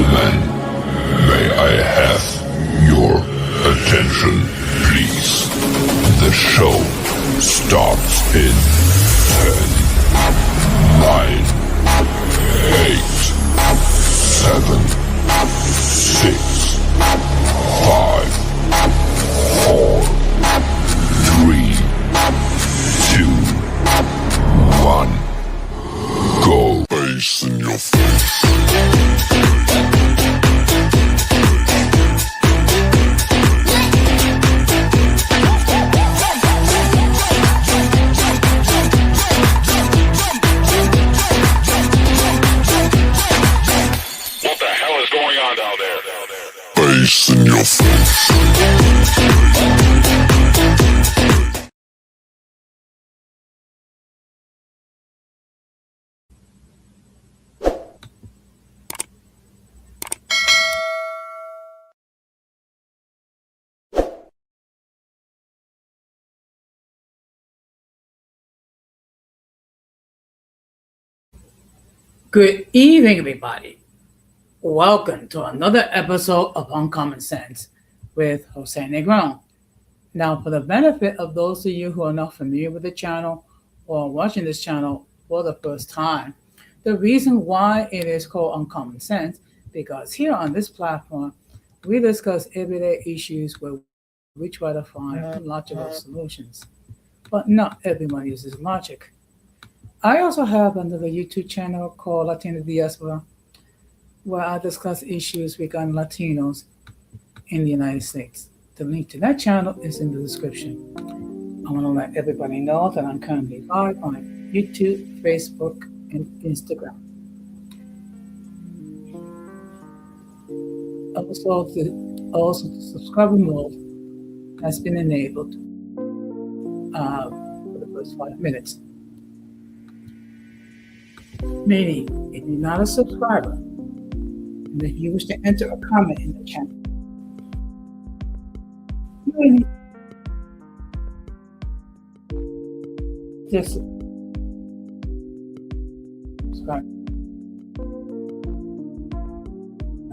gentlemen, may I have your attention, please? The show starts in 10, 9, 8, 7, 6, 5, 4, 3, 2, 1. Go. Bass in your face. Bass in your face. Good evening, everybody. Welcome to another episode of Uncommon Sense with Jose Negron. Now, for the benefit of those of you who are not familiar with the channel or watching this channel for the first time, the reason why it is called Uncommon Sense, because here on this platform, we discuss everyday issues where we try to find logical solutions. But not everyone uses logic. I also have another YouTube channel called Latina Diaspora, where I discuss issues regarding Latinos in the United States. The link to that channel is in the description. I want to let everybody know that I'm currently live on YouTube, Facebook, and Instagram. Also, the subscriber mode has been enabled for the first 5 minutes. Meaning, if you're not a subscriber, and if you wish to enter a comment in the channel, you will need to subscribe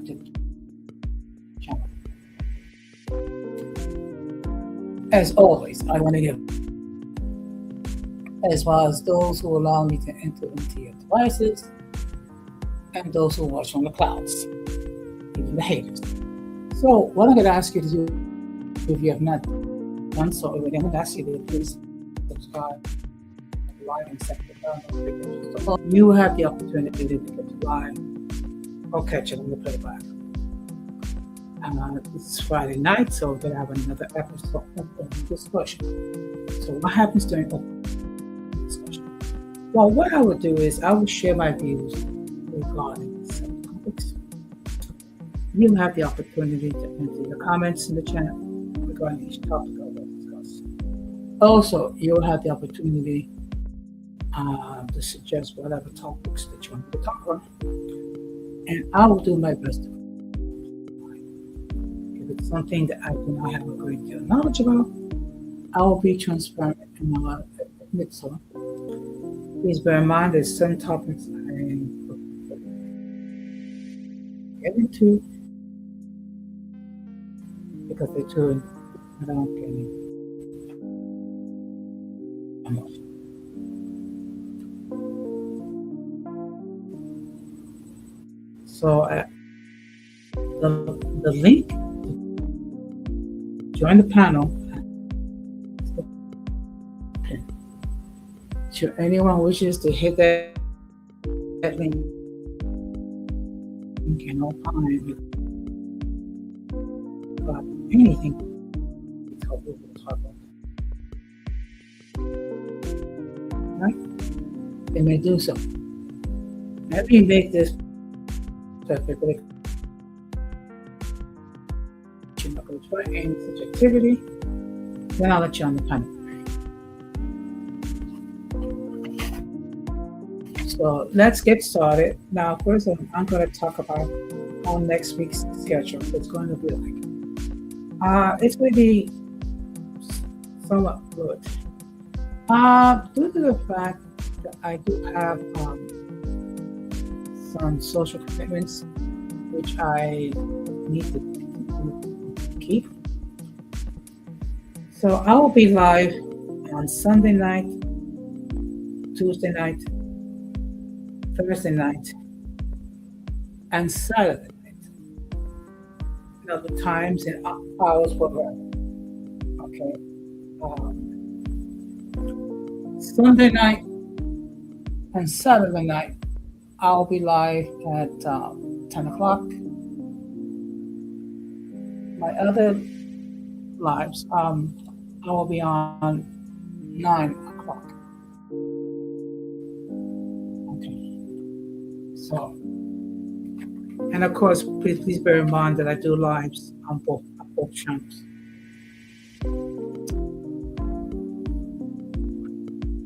to the channel. As always, I want to give, as well as those who allow me to enter into your devices, and those who watch on the clouds, even the haters. So what I'm going to ask you to do, if you have not done so already, I'm going to ask you to please subscribe, like, and set the bell notifications. So you have the opportunity to get live or catch it on the playback. This is Friday night, so we're going to have another episode of open discussion. So what happens during open discussion? Well, what I would do is I would share my views regarding some topics. You have the opportunity to enter your comments in the chat regarding each topic I will discuss. Also, you'll have the opportunity to suggest whatever topics that you want to talk about, and I will do my best to. If it's something that I do not have a great deal of knowledge about, I will be transparent and I will admit so. Please bear in mind there's some topics I get into because they're too, I don't get any emotion. So the link to join the panel, should anyone wishes to hit that link, you can opine about anything. Right? They may do so. Let me make this perfectly. You're not going to try any such activity, then I'll let you on the panel. So let's get started. Now, first, I'm going to talk about how next week's schedule is going to be like. It's going to be somewhat fluid. Due to the fact that I do have some social commitments which I need to keep. So I will be live on Sunday night, Tuesday night, Thursday night, and Saturday night. Now the times and hours were okay. Sunday night and Saturday night, I'll be live at 10 o'clock. My other lives, I will be on 9 o'clock. Okay. So, and of course, please bear in mind that I do lives on both channels.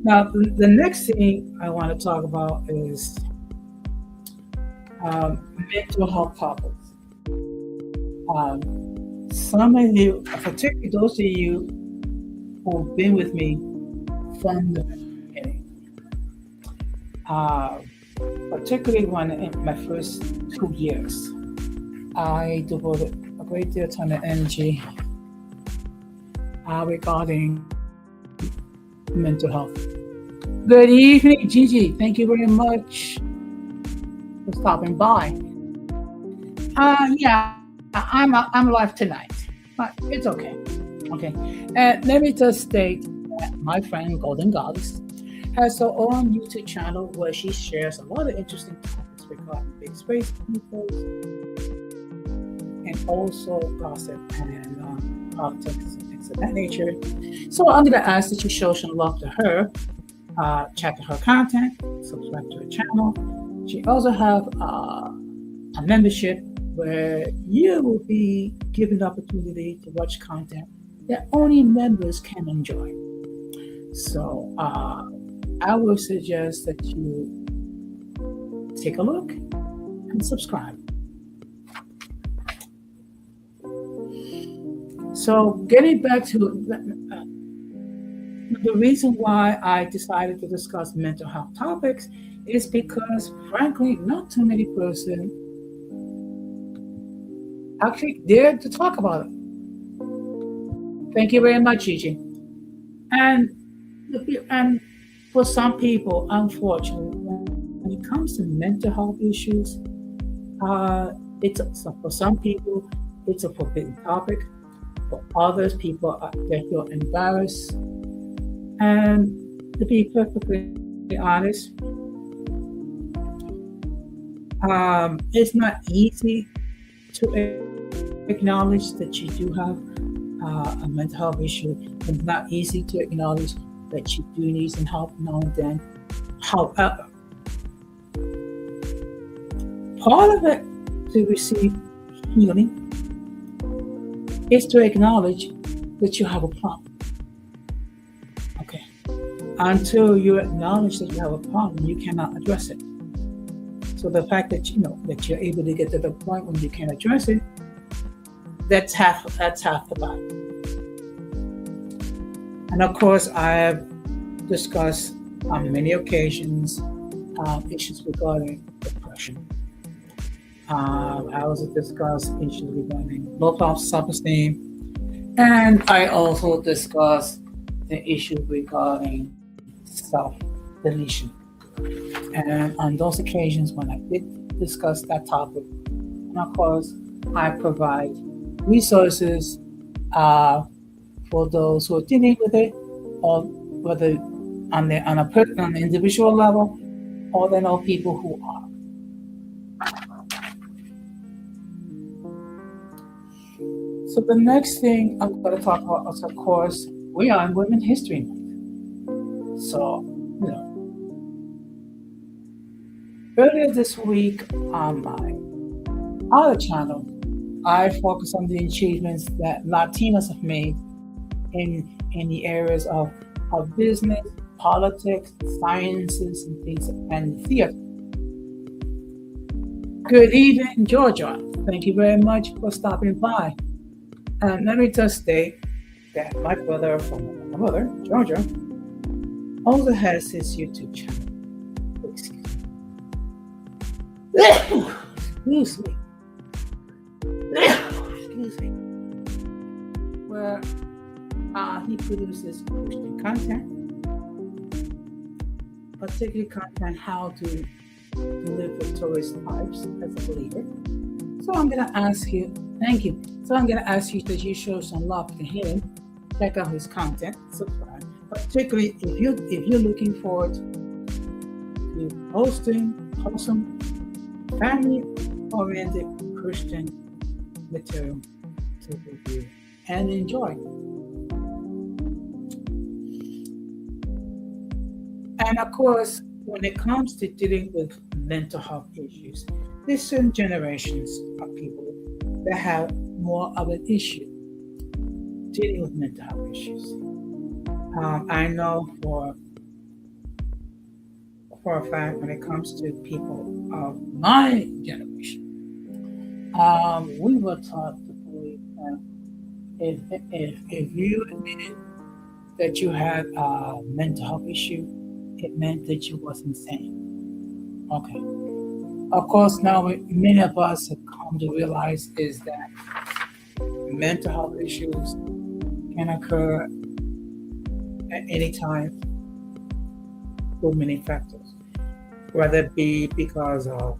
Now, the next thing I want to talk about is mental health topics. Some of you, particularly those of you who've been with me from the beginning, particularly when in my first 2 years, I devoted a great deal of time and energy regarding mental health. Good evening, Gigi. Thank you very much for stopping by. Yeah, I'm live tonight, but it's okay. Okay, and let me just state that my friend Golden Goddess has her own YouTube channel where she shares a lot of interesting topics regarding big space peoples and also gossip and politics and things of that nature. So I'm going to ask that you show some love to her, check out her content, subscribe to her channel. She also have a membership where you will be given the opportunity to watch content that only members can enjoy. So I would suggest that you take a look and subscribe. So getting back to the reason why I decided to discuss mental health topics is because, frankly, not too many persons actually dare to talk about it. Thank you very much, Gigi. And for some people, unfortunately, when it comes to mental health issues, for some people, it's a forbidden topic. For others, people they feel embarrassed. And to be perfectly honest, it's not easy to acknowledge that you do have a mental health issue. It's not easy to acknowledge that you do need some help now and then. However, part of it to receive healing is to acknowledge that you have a problem. Okay. Until you acknowledge that you have a problem, you cannot address it. So the fact that that you're able to get to the point when you can address it, that's half the battle. And of course, I have discussed on many occasions issues regarding depression. I also discussed issues regarding low self-esteem, and I also discussed the issue regarding self-deletion. And on those occasions when I did discuss that topic, and of course, I provide resources for those who are dealing with it, or whether on an individual level, or they know people who are. So the next thing I'm going to talk about is, of course, we are in Women's History Month. So, earlier this week on my other channel, I focused on the achievements that Latinos have made in the areas of business, politics, sciences, and things, and theater. Good evening, Georgia. Thank you very much for stopping by. And let me just state that my brother from my mother, Georgia, also has his YouTube channel. Excuse me. music, where he produces Christian content, particularly content how to live victorious lives as a believer. So I'm going to ask you, thank you. So I'm going to ask you that you show some love to him, check out his content, subscribe. Particularly if you're looking forward to hosting wholesome, family-oriented Christian material to review and enjoy. And of course, when it comes to dealing with mental health issues, there's certain generations of people that have more of an issue dealing with mental health issues. I know for a fact when it comes to people of my generation, we were taught to believe that if you admitted that you had a mental health issue, it meant that you was insane. Okay. Of course, now many of us have come to realize is that mental health issues can occur at any time through many factors, whether it be because of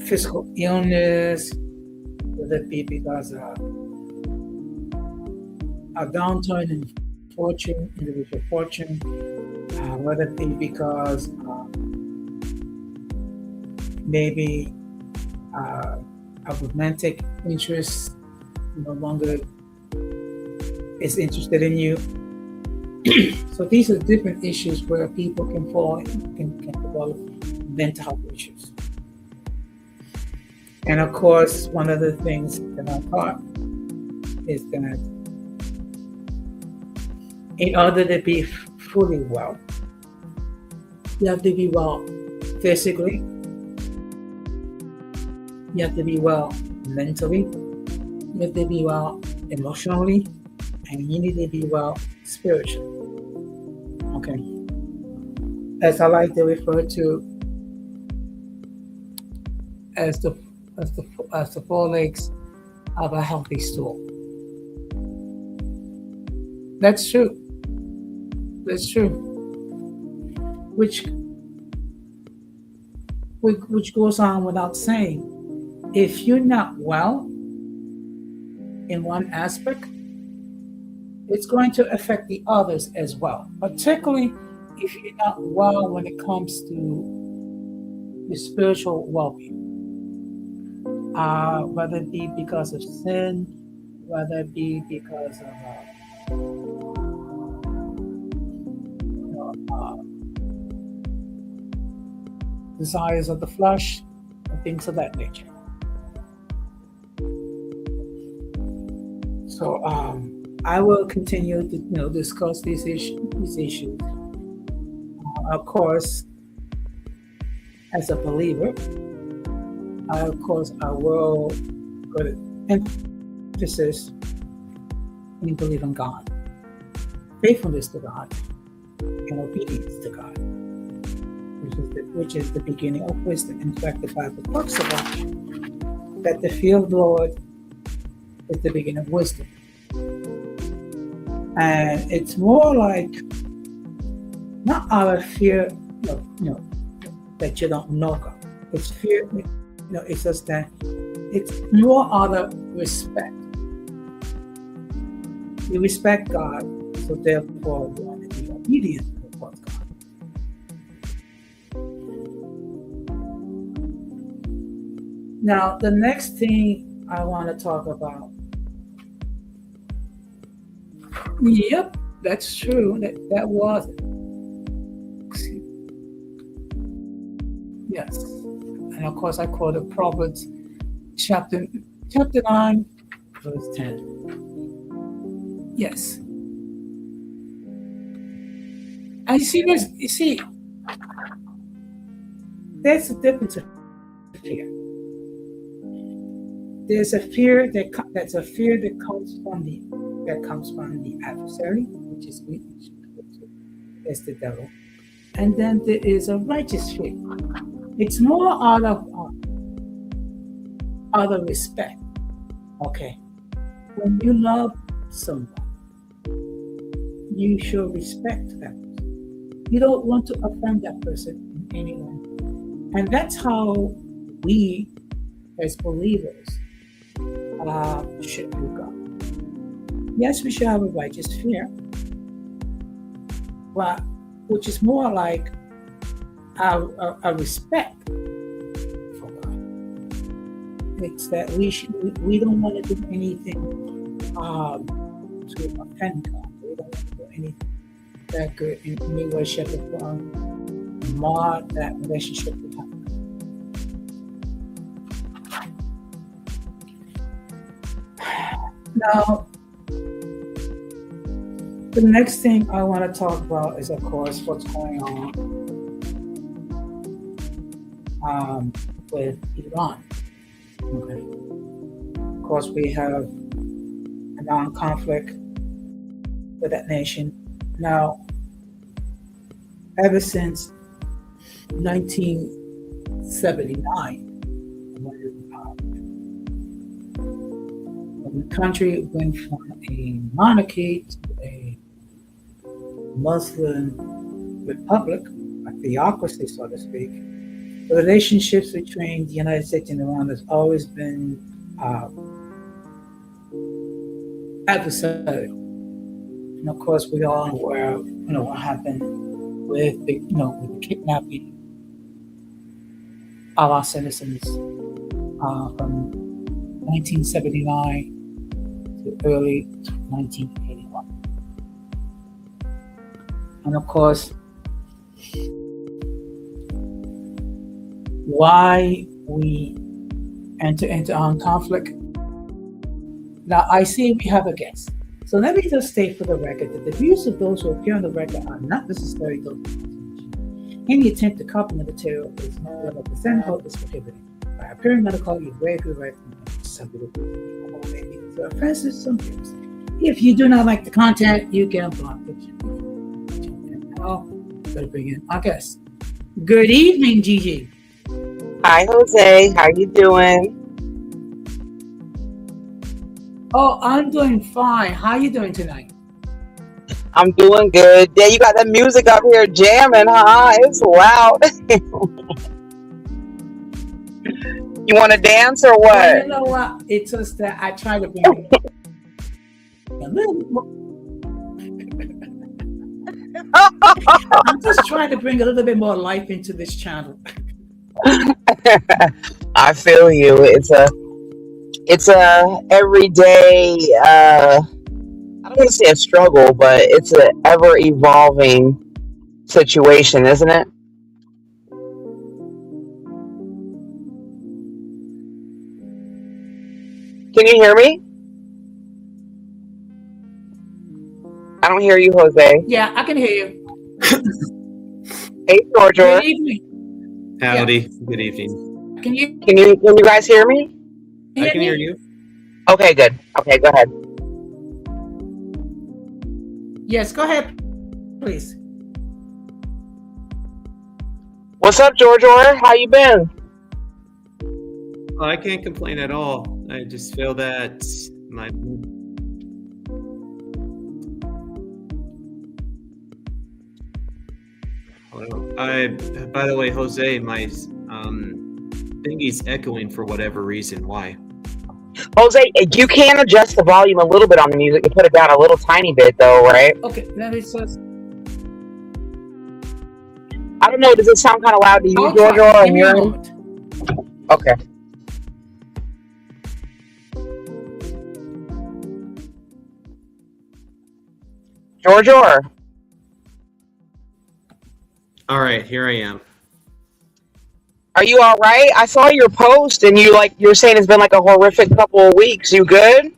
physical illness, whether it be because of a downturn in fortune, individual fortune, whether it be because maybe a romantic interest no longer is interested in you. So these are different issues where people can develop mental health issues. And of course, one of the things that I taught is that in order to be fully well, you have to be well physically, you have to be well mentally, you have to be well emotionally, and you need to be well spiritually. Okay. As I like to refer to as the four legs of a healthy stool. That's true. That's true. Which goes on without saying. If you're not well in one aspect, it's going to affect the others as well. Particularly if you're not well when it comes to your spiritual well-being. Whether it be because of sin, whether it be because of desires of the flesh, and things of that nature. So I will continue to discuss these issues. Of course, as a believer, I will put emphasis in believing God, faithfulness to God, and obedience to God, which is the beginning of wisdom. In fact, the Bible talks about that the fear of the Lord is the beginning of wisdom. And it's more like not out of fear, that you don't know God. It's fear, it's just that it's more out of respect. You respect God, so therefore you want to be obedient towards God. Now, the next thing I want to talk about. Yep, that's true. That was it. Yes. And of course I quoted Proverbs chapter 9, verse 10. Yes. And you see, there's a difference of fear. There's a fear that's a fear that comes from the adversary, which is the devil. And then there is a righteous fear. It's more out of respect. Okay. When you love someone, you should respect that person. You don't want to offend that person in any way. And that's how we, as believers, should view God. Yes, we should have a righteous fear, but which is more like a respect for God. It's that we don't want to do anything to offend God. We don't want to do anything that could in any way, shape, or form mar that relationship we have. Now, the next thing I want to talk about is, of course, what's going on with Iran. Okay. Of course, we have a non-conflict with that nation. Now, ever since 1979, when the country went from a monarchy to a Muslim republic, a theocracy, so to speak, the relationships between the United States and Iran has always been adversarial. And of course, we all are aware of what happened with the kidnapping of our citizens from 1979 to early 1981. And of course, why we enter into armed conflict. Now, I see we have a guest. So let me just state for the record that the views of those who appear on the record are not necessarily those of the information. Any attempt to copy the material is not represented or is prohibited. By appearing on the call, you waive your right from subject to maybe to offenses some views. If you do not like the content, you can block it. Now, better bring in our guest. Good evening, Gigi. Hi, Jose. How you doing? Oh, I'm doing fine. How are you doing tonight? I'm doing good. Yeah, you got that music up here jamming, huh? It's loud. You want to dance or Well, what? you know what? It's just that I try to bring a little more. I'm just trying to bring a little bit more life into this channel. I feel you. It's a everyday. I don't want to say a struggle, but it's an ever evolving situation, isn't it? Can you hear me? I don't hear you, Jose. Yeah, I can hear you. Hey, Good Georgia. evening. Howdy. Good evening. Can you Can you guys hear me? I can hear you. Okay, good. Okay, go ahead. Yes, go ahead, please. What's up, Georgia? How you been? Oh, I can't complain at all. I just feel that my by the way, Jose, my thingy's echoing for whatever reason. Why? Jose, you can adjust the volume a little bit on the music and put it down a little tiny bit, though, right? Okay, let me just. I don't know. Does it sound kind of loud to you, I'll Georgia? try. On Give me a your end? moment. Okay. Georgia? All right, here I am. Are you all right? I saw your post, and you're saying it's been like a horrific couple of weeks. You good?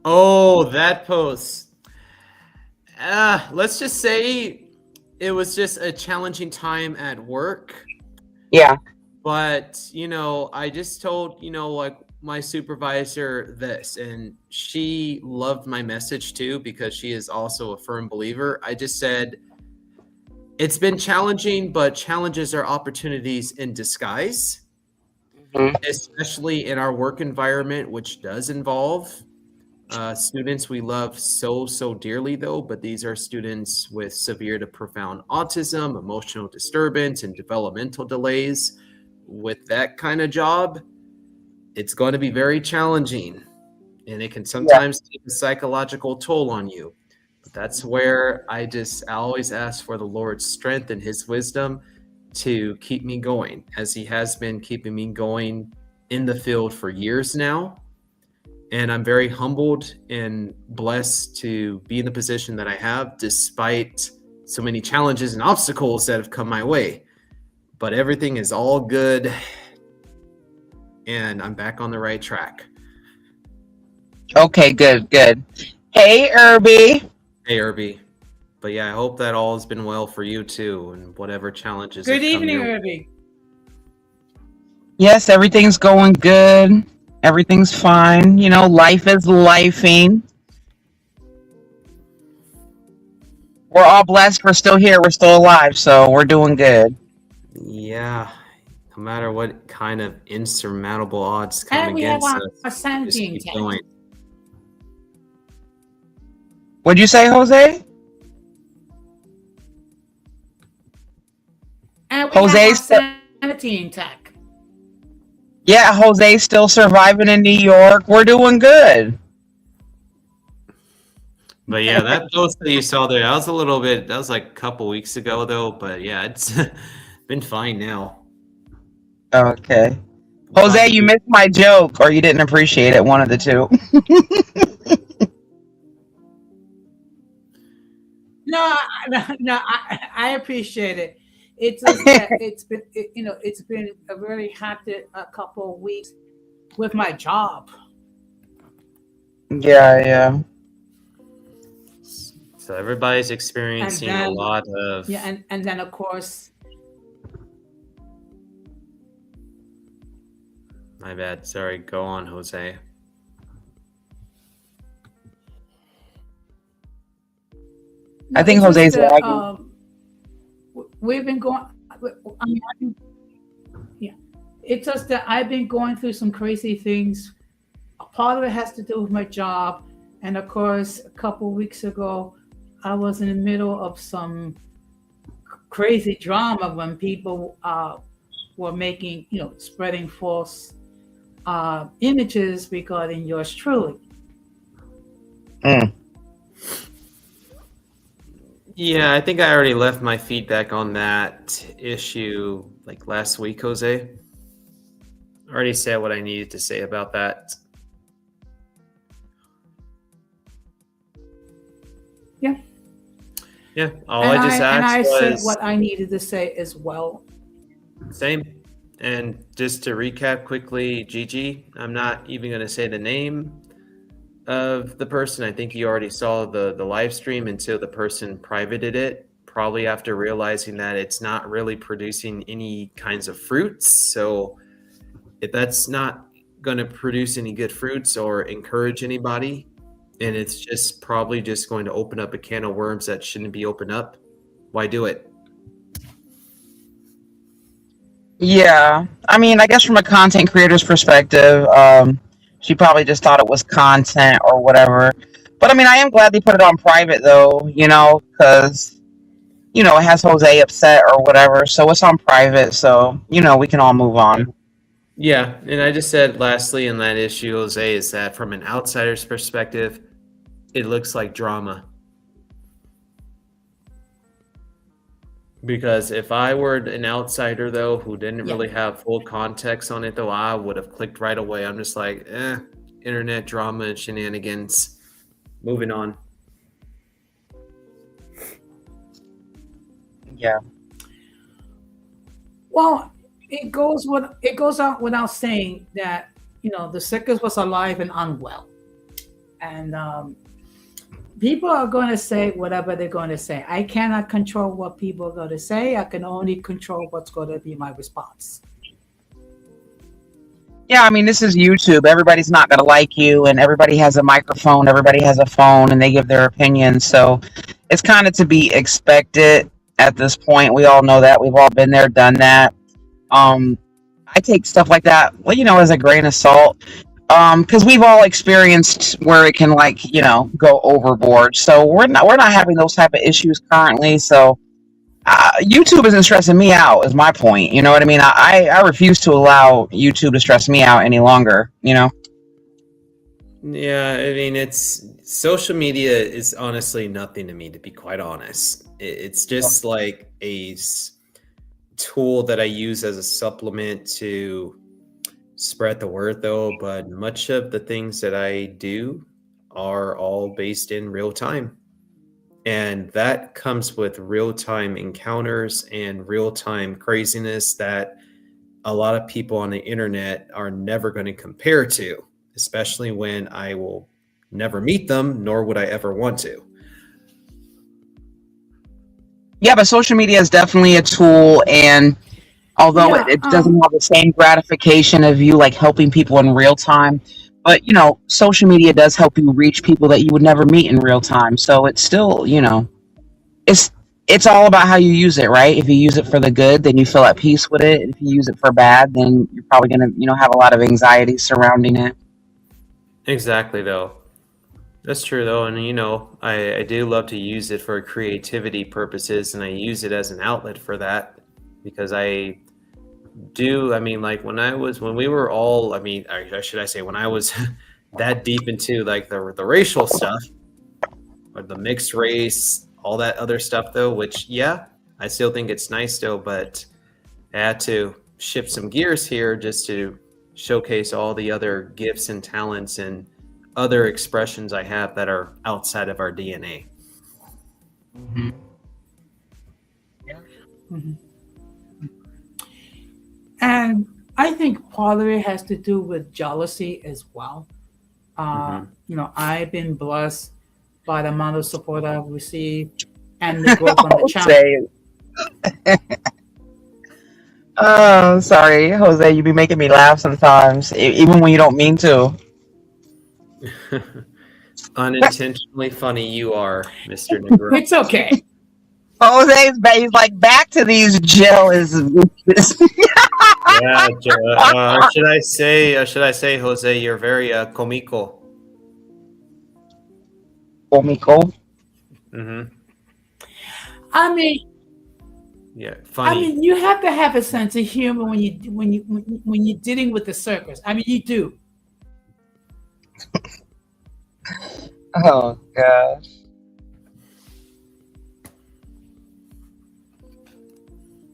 Oh, that post. Let's just say it was just a challenging time at work. Yeah. But, I just told, my supervisor this, and she loved my message too because she is also a firm believer. I just said, it's been challenging, but challenges are opportunities in disguise. Mhm. especially in our work environment, which does involve students we love so dearly, though. But these are students with severe to profound autism, emotional disturbance, and developmental delays. With that kind of job, it's going to be very challenging, and it can Yeah. sometimes take a psychological toll on you. But that's where I always ask for the Lord's strength and His wisdom to keep me going, as He has been keeping me going in the field for years now. And I'm very humbled and blessed to be in the position that I have, despite so many challenges and obstacles that have come my way. But everything is all good, and I'm back on the right track. Okay, good, good. Hey, Irby. Hey, Irby. But yeah, I hope that all has been well for you too, and whatever challenges. Good have come evening, your way. Irby. Yes, everything's going good. Everything's fine. You know, life is lifing. We're all blessed. We're still here. We're still alive. So we're doing good. Yeah, no matter what kind of insurmountable odds come And we have against our us, just sanity keep intact. going. What'd you say, Jose? And we have Jose's our sanity intact. Yeah, Jose's still surviving in New York. We're doing good. But yeah, that post that you saw there, that was like a couple weeks ago though. But yeah, it's been fine now. Okay. Jose, you missed my joke, or you didn't appreciate it. One of the two. No, I appreciate it. It's just that it's been a very hectic a couple of weeks with my job. Yeah. So everybody's experiencing a then- lot of Yeah, and then of course, my bad. Sorry, go on, Jose. I think it's just Jose's that, lagging. we've been going. I mean, yeah, it's just that I've been going through some crazy things. A part of it has to do with my job, and of course, a couple weeks ago, I was in the middle of some crazy drama when people were making, spreading false images regarding yours truly. Mm. Yeah, I think I already left my feedback on that issue like last week, Jose. I already said what I needed to say about that. Yeah, all I just asked said was what I needed to say as well. same. And just to recap quickly, Gigi, I'm not even going to say the name of the person. I think you already saw the live stream until the person privated it, probably after realizing that it's not really producing any kinds of fruits. So if that's not going to produce any good fruits or encourage anybody, and it's just probably just going to open up a can of worms that shouldn't be opened up, why do it? Yeah. I mean, I guess from a content creator's perspective, she probably just thought it was content or whatever. But I mean, I am glad they put it on private though, because, it has Jose upset or whatever. So it's on private. So, we can all move on. Yeah, and I just said lastly in that issue, Jose, is that from an outsider's perspective, it looks like drama. Because if I were an outsider, though, who didn't really have full context on it, though, I would have clicked right away. I'm just like, internet drama and shenanigans. Moving on. Yeah. Well, it goes out without saying that the sickest was alive and unwell, and people are going to say whatever they're going to say. I cannot control what people are going to say. I can only control what's going to be my response. Yeah, I mean, this is YouTube. Everybody's not going to like you, and everybody has a microphone. Everybody has a phone, and they give their opinions. So it's kind of to be expected at this point. We all know that. We've all been there, done that. I take stuff like that, well, as a grain of salt. Because we've all experienced where it can, like, go overboard. So we're not having those type of issues currently. So YouTube isn't stressing me out. Is my point. You know what I mean? I refuse to allow YouTube to stress me out any longer. Yeah, I mean, it's social media is honestly nothing to me, to be quite honest. It's just like tool that I use as a supplement to spread the word, though. But much of the things that I do are all based in real time. And that comes with real time encounters and real time craziness that a lot of people on the internet are never going to compare to, especially when I will never meet them, nor would I ever want to. Yeah, but social media is definitely a tool, and although Yeah. it doesn't have the same gratification of you like helping people in real time, but social media does help you reach people that you would never meet in real time. So it's still, it's it's all about how you use it, right? If you use it for the good, then you feel at peace with it. If you use it for bad, then you're probably gonna, have a lot of anxiety surrounding it. Exactly, though. That's true, though. And, I do love to use it for creativity purposes, and I use it as an outlet for that because I mean, like when we were all, I mean, or should I say, when I was that deep into like the racial stuff or the mixed race, all that other stuff, though, which, yeah, I still think it's nice still, but I had to shift some gears here just to showcase all the other gifts and talents and other expressions I have that are outside of our DNA. Mm-hmm. Mhm. And I think part of it has to do with jealousy as well. Hmm. I've been blessed by the amount of support I've received and the growth on the channel. Jose, oh, sorry, Jose, you be making me laugh sometimes, even when you don't mean to. Unintentionally funny you are, Mr. Negro. It's okay. He's like back to these jealous. Yeah, should I say, Jose, you're very comico. Comical. Mm-hmm. I mean, Yeah, funny. you have to have a sense of humor when you're dealing with the circus. I mean, you do. Oh god.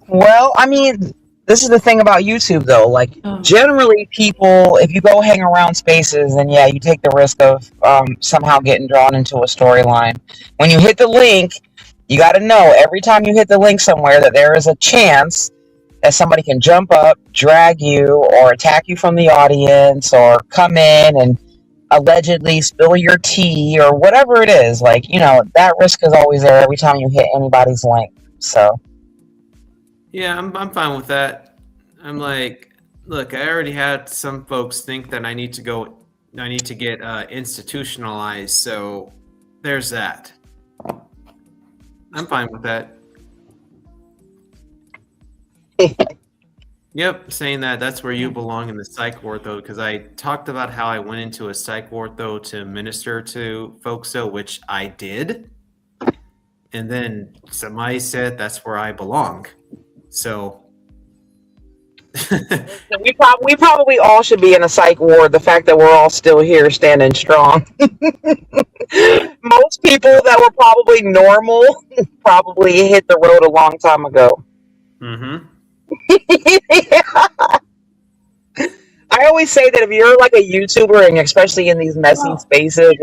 Well, I mean, this is the thing about YouTube, though. Like, Oh. generally, people, if you go hang around spaces, then yeah, you take the risk of somehow getting drawn into a storyline. When you hit the link, you got to know every time you hit the link somewhere that there is a chance that somebody can jump up, drag you, or attack you from the audience, or come in and allegedly spill your tea, or whatever it is. Like, that risk is always there every time you hit anybody's link. So. Yeah, I'm fine with that. I'm like, look, I already had some folks think that I need to get institutionalized. So there's that. I'm fine with that. Yep, saying that's where you belong in the psych ward, though, because I talked about how I went into a psych ward, though, to minister to folks, though, which I did. And then somebody said that's where I belong. So we probably all should be in a psych ward. The fact that we're all still here standing strong. Most people that were probably normal probably hit the road a long time ago. Mm-hmm. I always say that if you're like a YouTuber, and especially in these messy spaces,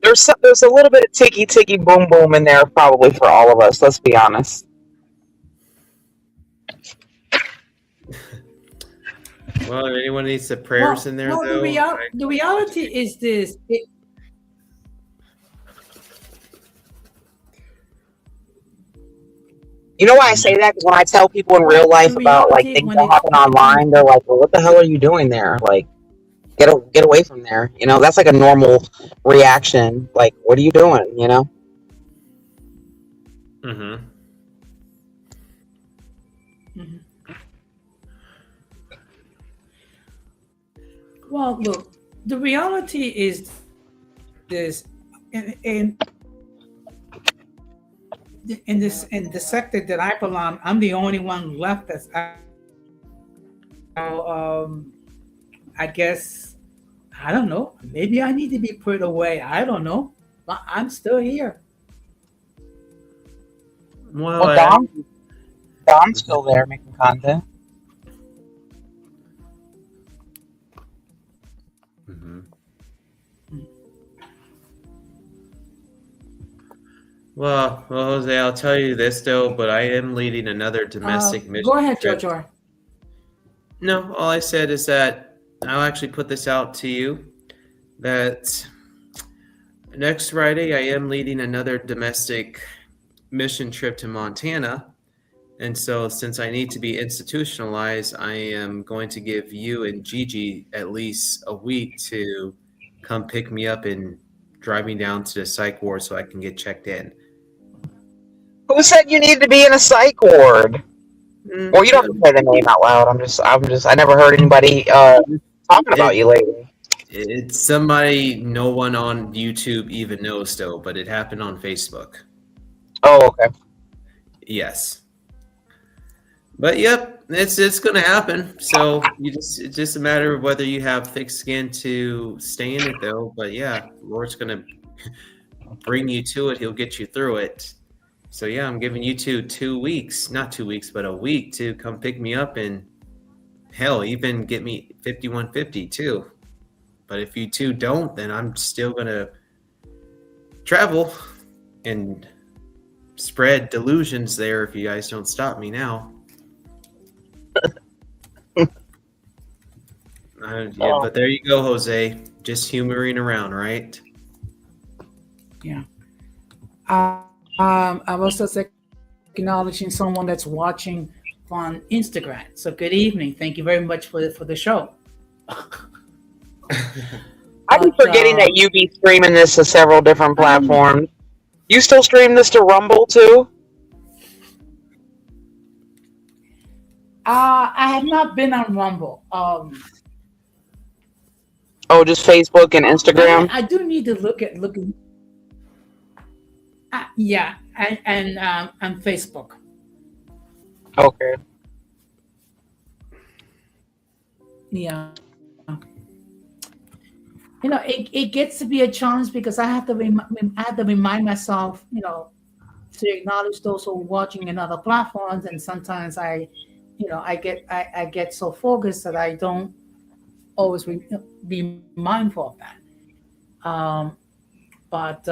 there's a little bit of ticky boom boom in there probably for all of us. Let's be honest. Well, if anyone needs the prayers in there, though. The reality is this. You know why I say that? Because when I tell people in real life about like things that happen online, they're like, "Well, what the hell are you doing there? Like, get away from there." That's like a normal reaction. Like, what are you doing? Mm-hmm. Mhm. Well, look, the reality is this: in in the sector that I belong, I'm the only one left that's I guess I don't know. Maybe I need to be put away. I don't know, but I'm still here. Well, Well, Dom's still there making content. mhm. Well, Jose, I'll tell you this though, but I am leading another domestic Go mission ahead, trip. Jojo. No, all I said is that I'll actually put this out to you that next Friday I am leading another domestic mission trip to Montana. And so, since I need to be institutionalized, I am going to give you and Gigi at least a week to come pick me up and drive me down to the psych ward so I can get checked in. Who said you needed to be in a psych ward? Well, you don't have to Mm, say the name out loud. I never heard anybody talking about It, you lately. it's somebody no one on YouTube even knows, though, but it happened on Facebook. Oh, okay. Yes. But yep, it's going to happen. So it's just a matter of whether you have thick skin to stay in it, though. But yeah, Lord's going to bring you to it. He'll get you through it. So yeah, I'm giving you 2 weeks, not 2 weeks, but a week to come pick me up and hell, even get me 5150 too. But if you two don't, then I'm still going to travel and spread delusions there if you guys don't stop me now. Yeah, but there you go, Jose. Just humoring around, right? Yeah. I was just acknowledging someone that's watching on Instagram. So good evening. Thank you very much for the show. I keep forgetting that you be streaming this to several different platforms. You still stream this to Rumble too? I have not been on Rumble. Oh, just Facebook and Instagram? I do need to looking. Yeah, and Facebook. Okay. Yeah. It gets to be a challenge because I have to remind myself, to acknowledge those who are watching in other platforms, and sometimes I get so focused that I don't always be mindful of that. But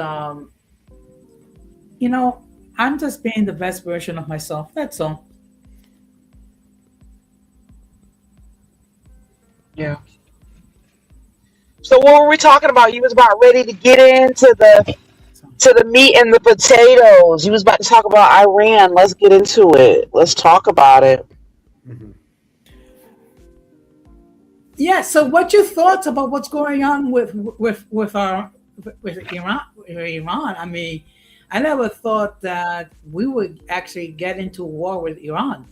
I'm just being the best version of myself. That's all. Yeah. So what were we talking about? You was about ready to get into the meat and the potatoes. You was about to talk about Iran. Let's get into it. Let's talk about it. Mm-hmm. Yeah. So, what's your thoughts about what's going on with Iran? I mean, I never thought that we would actually get into war with Iran.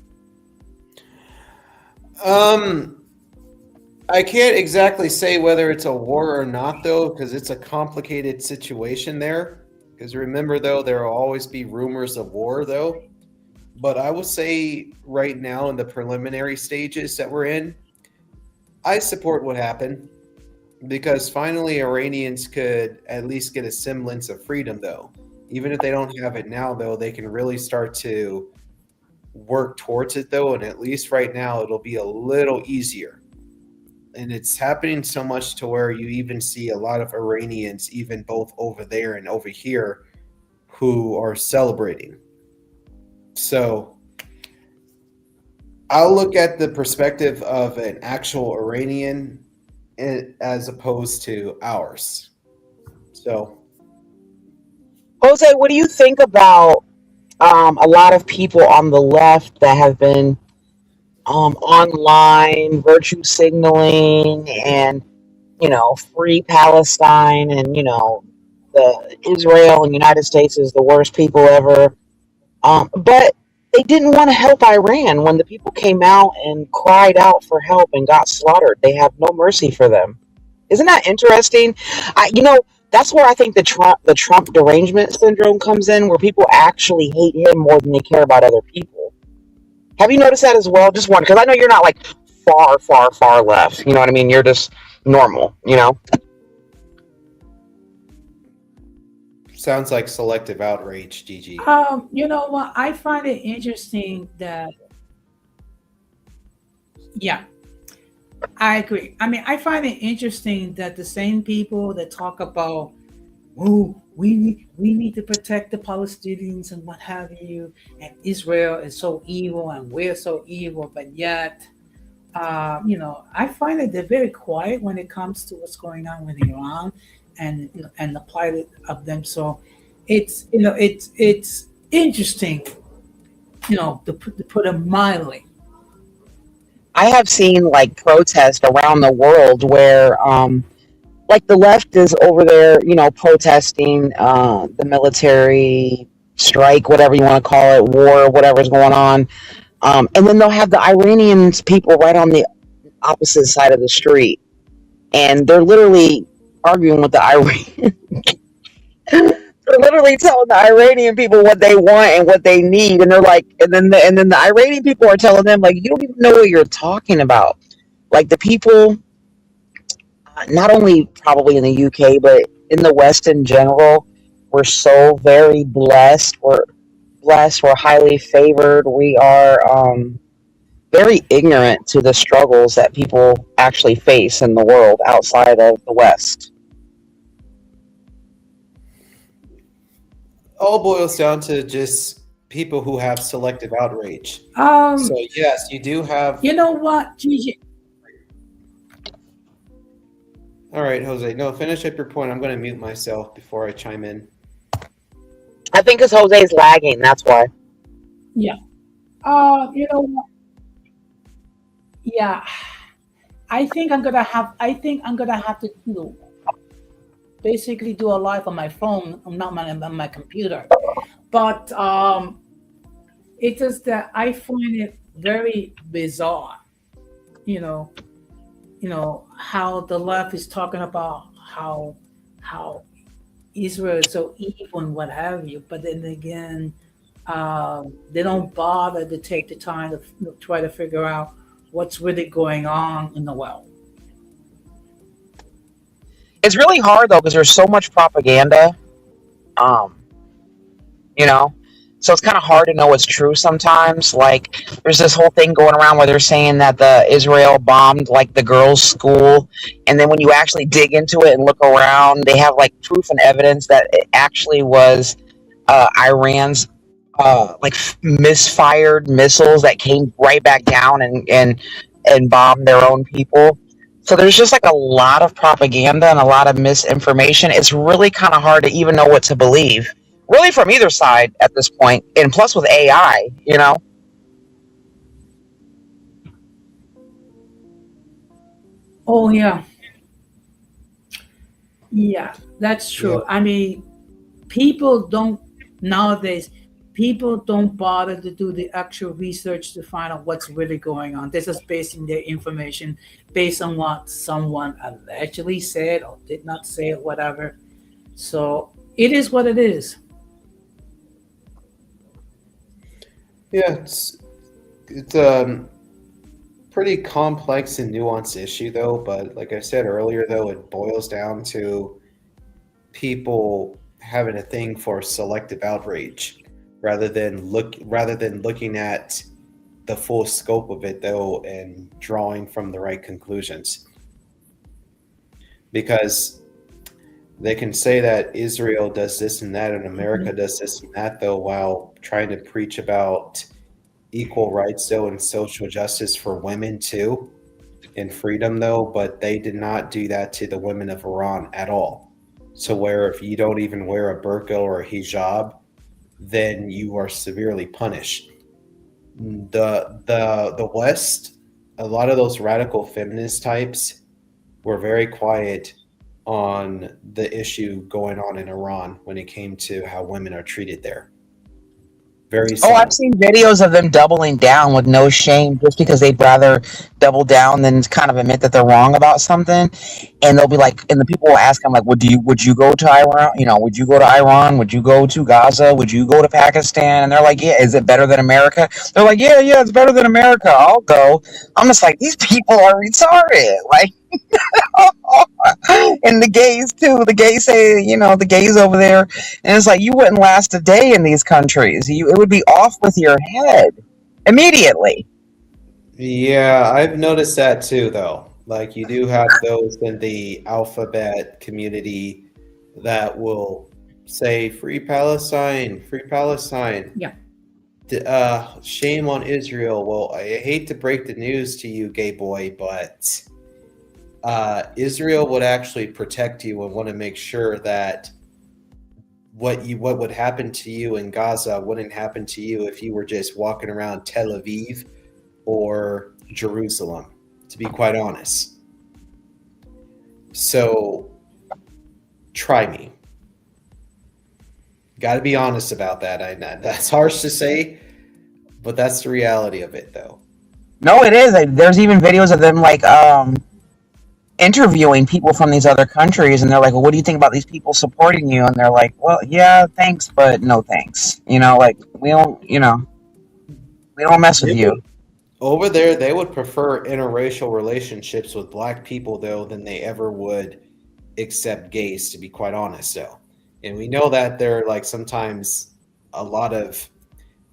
I can't exactly say whether it's a war or not, though, because it's a complicated situation there. Because remember, though, there will always be rumors of war, though. But I will say right now in the preliminary stages that we're in, I support what happened because finally Iranians could at least get a semblance of freedom, though. Even if they don't have it now, though, they can really start to work towards it, though. And at least right now, it'll be a little easier. And it's happening so much to where you even see a lot of Iranians, even both over there and over here, who are celebrating. So I'll look at the perspective of an actual Iranian as opposed to ours. So, Jose, what do you think about a lot of people on the left that have been online virtue signaling and free Palestine and the Israel and United States is the worst people ever. But they didn't want to help Iran when the people came out and cried out for help and got slaughtered. They have no mercy for them. Isn't that interesting? That's where I think the Trump derangement syndrome comes in, where people actually hate him more than they care about other people. Have you noticed that as well? Just one, because I know you're not like far, far, far left. You know what I mean? You're just normal. Sounds like selective outrage, Gigi. You know what? I find it interesting that, yeah, I agree. I mean, I find it interesting that the same people that talk about, oh, we need to protect the Palestinians and what have you, and Israel is so evil and we're so evil, but yet, I find that they're very quiet when it comes to what's going on with Iran and the plight of them. So it's interesting, to put it mildly. I have seen like protests around the world where, like the left is over there, protesting the military strike, whatever you want to call it, war, whatever's going on. And then they'll have the Iranians people right on the opposite side of the street, and they're literally arguing with the Iran. They're literally telling the Iranian people what they want and what they need, and they're like, and then the Iranian people are telling them like, you don't even know what you're talking about. Like the people, not only probably in the UK, but in the West in general, we're so very blessed. We're blessed. We're highly favored. We are very ignorant to the struggles that people actually face in the world outside of the West. All boils down to just people who have selective outrage. So yes, you do have. You know what, Gigi? All right, Jose. No, finish up your point. I'm going to mute myself before I chime in. I think because Jose's lagging, that's why. Yeah. You know what? Yeah. I think I'm gonna have to basically do a live on my phone, not on my computer. But it's just that I find it very bizarre, you know, how the left is talking about how Israel is so evil and what have you, but then again, they don't bother to take the time to try to figure out what's really going on in the world. It's really hard though because there's so much propaganda. Um, you know, so it's kind of hard to know what's true sometimes. Like, there's this whole thing going around where they're saying that the Israel bombed like the girls' school, and then when you actually dig into it and look around, they have like proof and evidence that it actually was Iran's like misfired missiles that came right back down and bombed their own people. So there's just like a lot of propaganda and a lot of misinformation. It's really kind of hard to even know what to believe, really, from either side at this point. And plus with AI, Oh yeah, yeah, that's Yeah. true. I mean, people don't nowadays. People don't bother to do the actual research to find out what's really going on. They're just basing their information based on what someone allegedly said or did not say or whatever. So it is what it is. Yeah, it's pretty complex and nuanced issue though, but like I said earlier though, it boils down to people having a thing for selective outrage rather than looking at the full scope of it though and drawing from the right conclusions. Because they can say that Israel does this and that and America Mhm. does this and that though while trying to preach about equal rights though and social justice for women too and freedom though, but they did not do that to the women of Iran at all. So where if you don't even wear a burqa or a hijab, then you are severely punished. The West, a lot of those radical feminist types were very quiet on the issue going on in Iran when it came to how women are treated there. Very Oh, I've subtle. seen videos of them doubling down with no shame just because they'd rather double down than kind of admit that they're wrong about something. And they'll be like, and the people will ask them like, would you go to Iran? Would you go to Iran? Would you go to Gaza? Would you go to Pakistan? And they're like, yeah, is it better than America? They're like, yeah, yeah, it's better than America. I'll go. I'm just like, these people are retarded. Like, and the gays too. The gays say, the gays over there, and it's like you wouldn't last a day in these countries. It would be off with your head immediately. Yeah, I've noticed that too, though. Like, you do have those in the alphabet community that will say "Free Palestine, Free Palestine." Yeah. Shame on Israel. Well, I hate to break the news to you, gay boy, but Israel would actually protect you and want to make sure that what would happen to you in Gaza wouldn't happen to you if you were just walking around Tel Aviv or Jerusalem, to be quite honest. So try me. Got to be honest about that. I know that's harsh to say, but that's the reality of it, though. No, it is. There's even videos of them like interviewing people from these other countries, and they're like, well, what do you think about these people supporting you? And they're like, well, yeah, thanks, but no thanks. Like we don't mess with you. Over there, they would prefer interracial relationships with black people, though, than they ever would accept gays, to be quite honest, though. And we know that there are like sometimes a lot of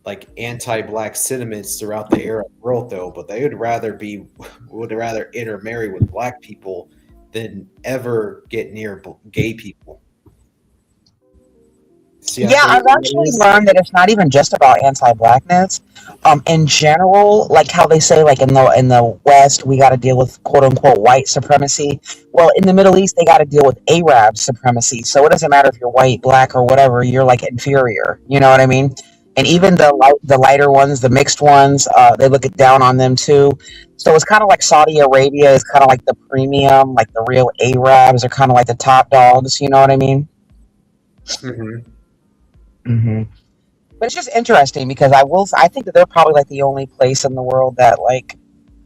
like anti-black sentiments throughout the Arab world, though, but they would rather intermarry with black people than ever get near gay people. See how Yeah, crazy I've that actually is? learned that it's not even just about anti-blackness. In general, like how they say, like in the West, we got to deal with quote unquote white supremacy. Well, in the Middle East, they got to deal with Arab supremacy. So it doesn't matter if you're white, black, or whatever. You're like inferior. You know what I mean? And even the lighter ones, the mixed ones, they look it down on them too. So it's kind of like Saudi Arabia is kind of like the premium, like the real Arabs are kind of like the top dogs. You know what I mean? Mhm. hmm But it's just interesting because I think that they're probably like the only place in the world that like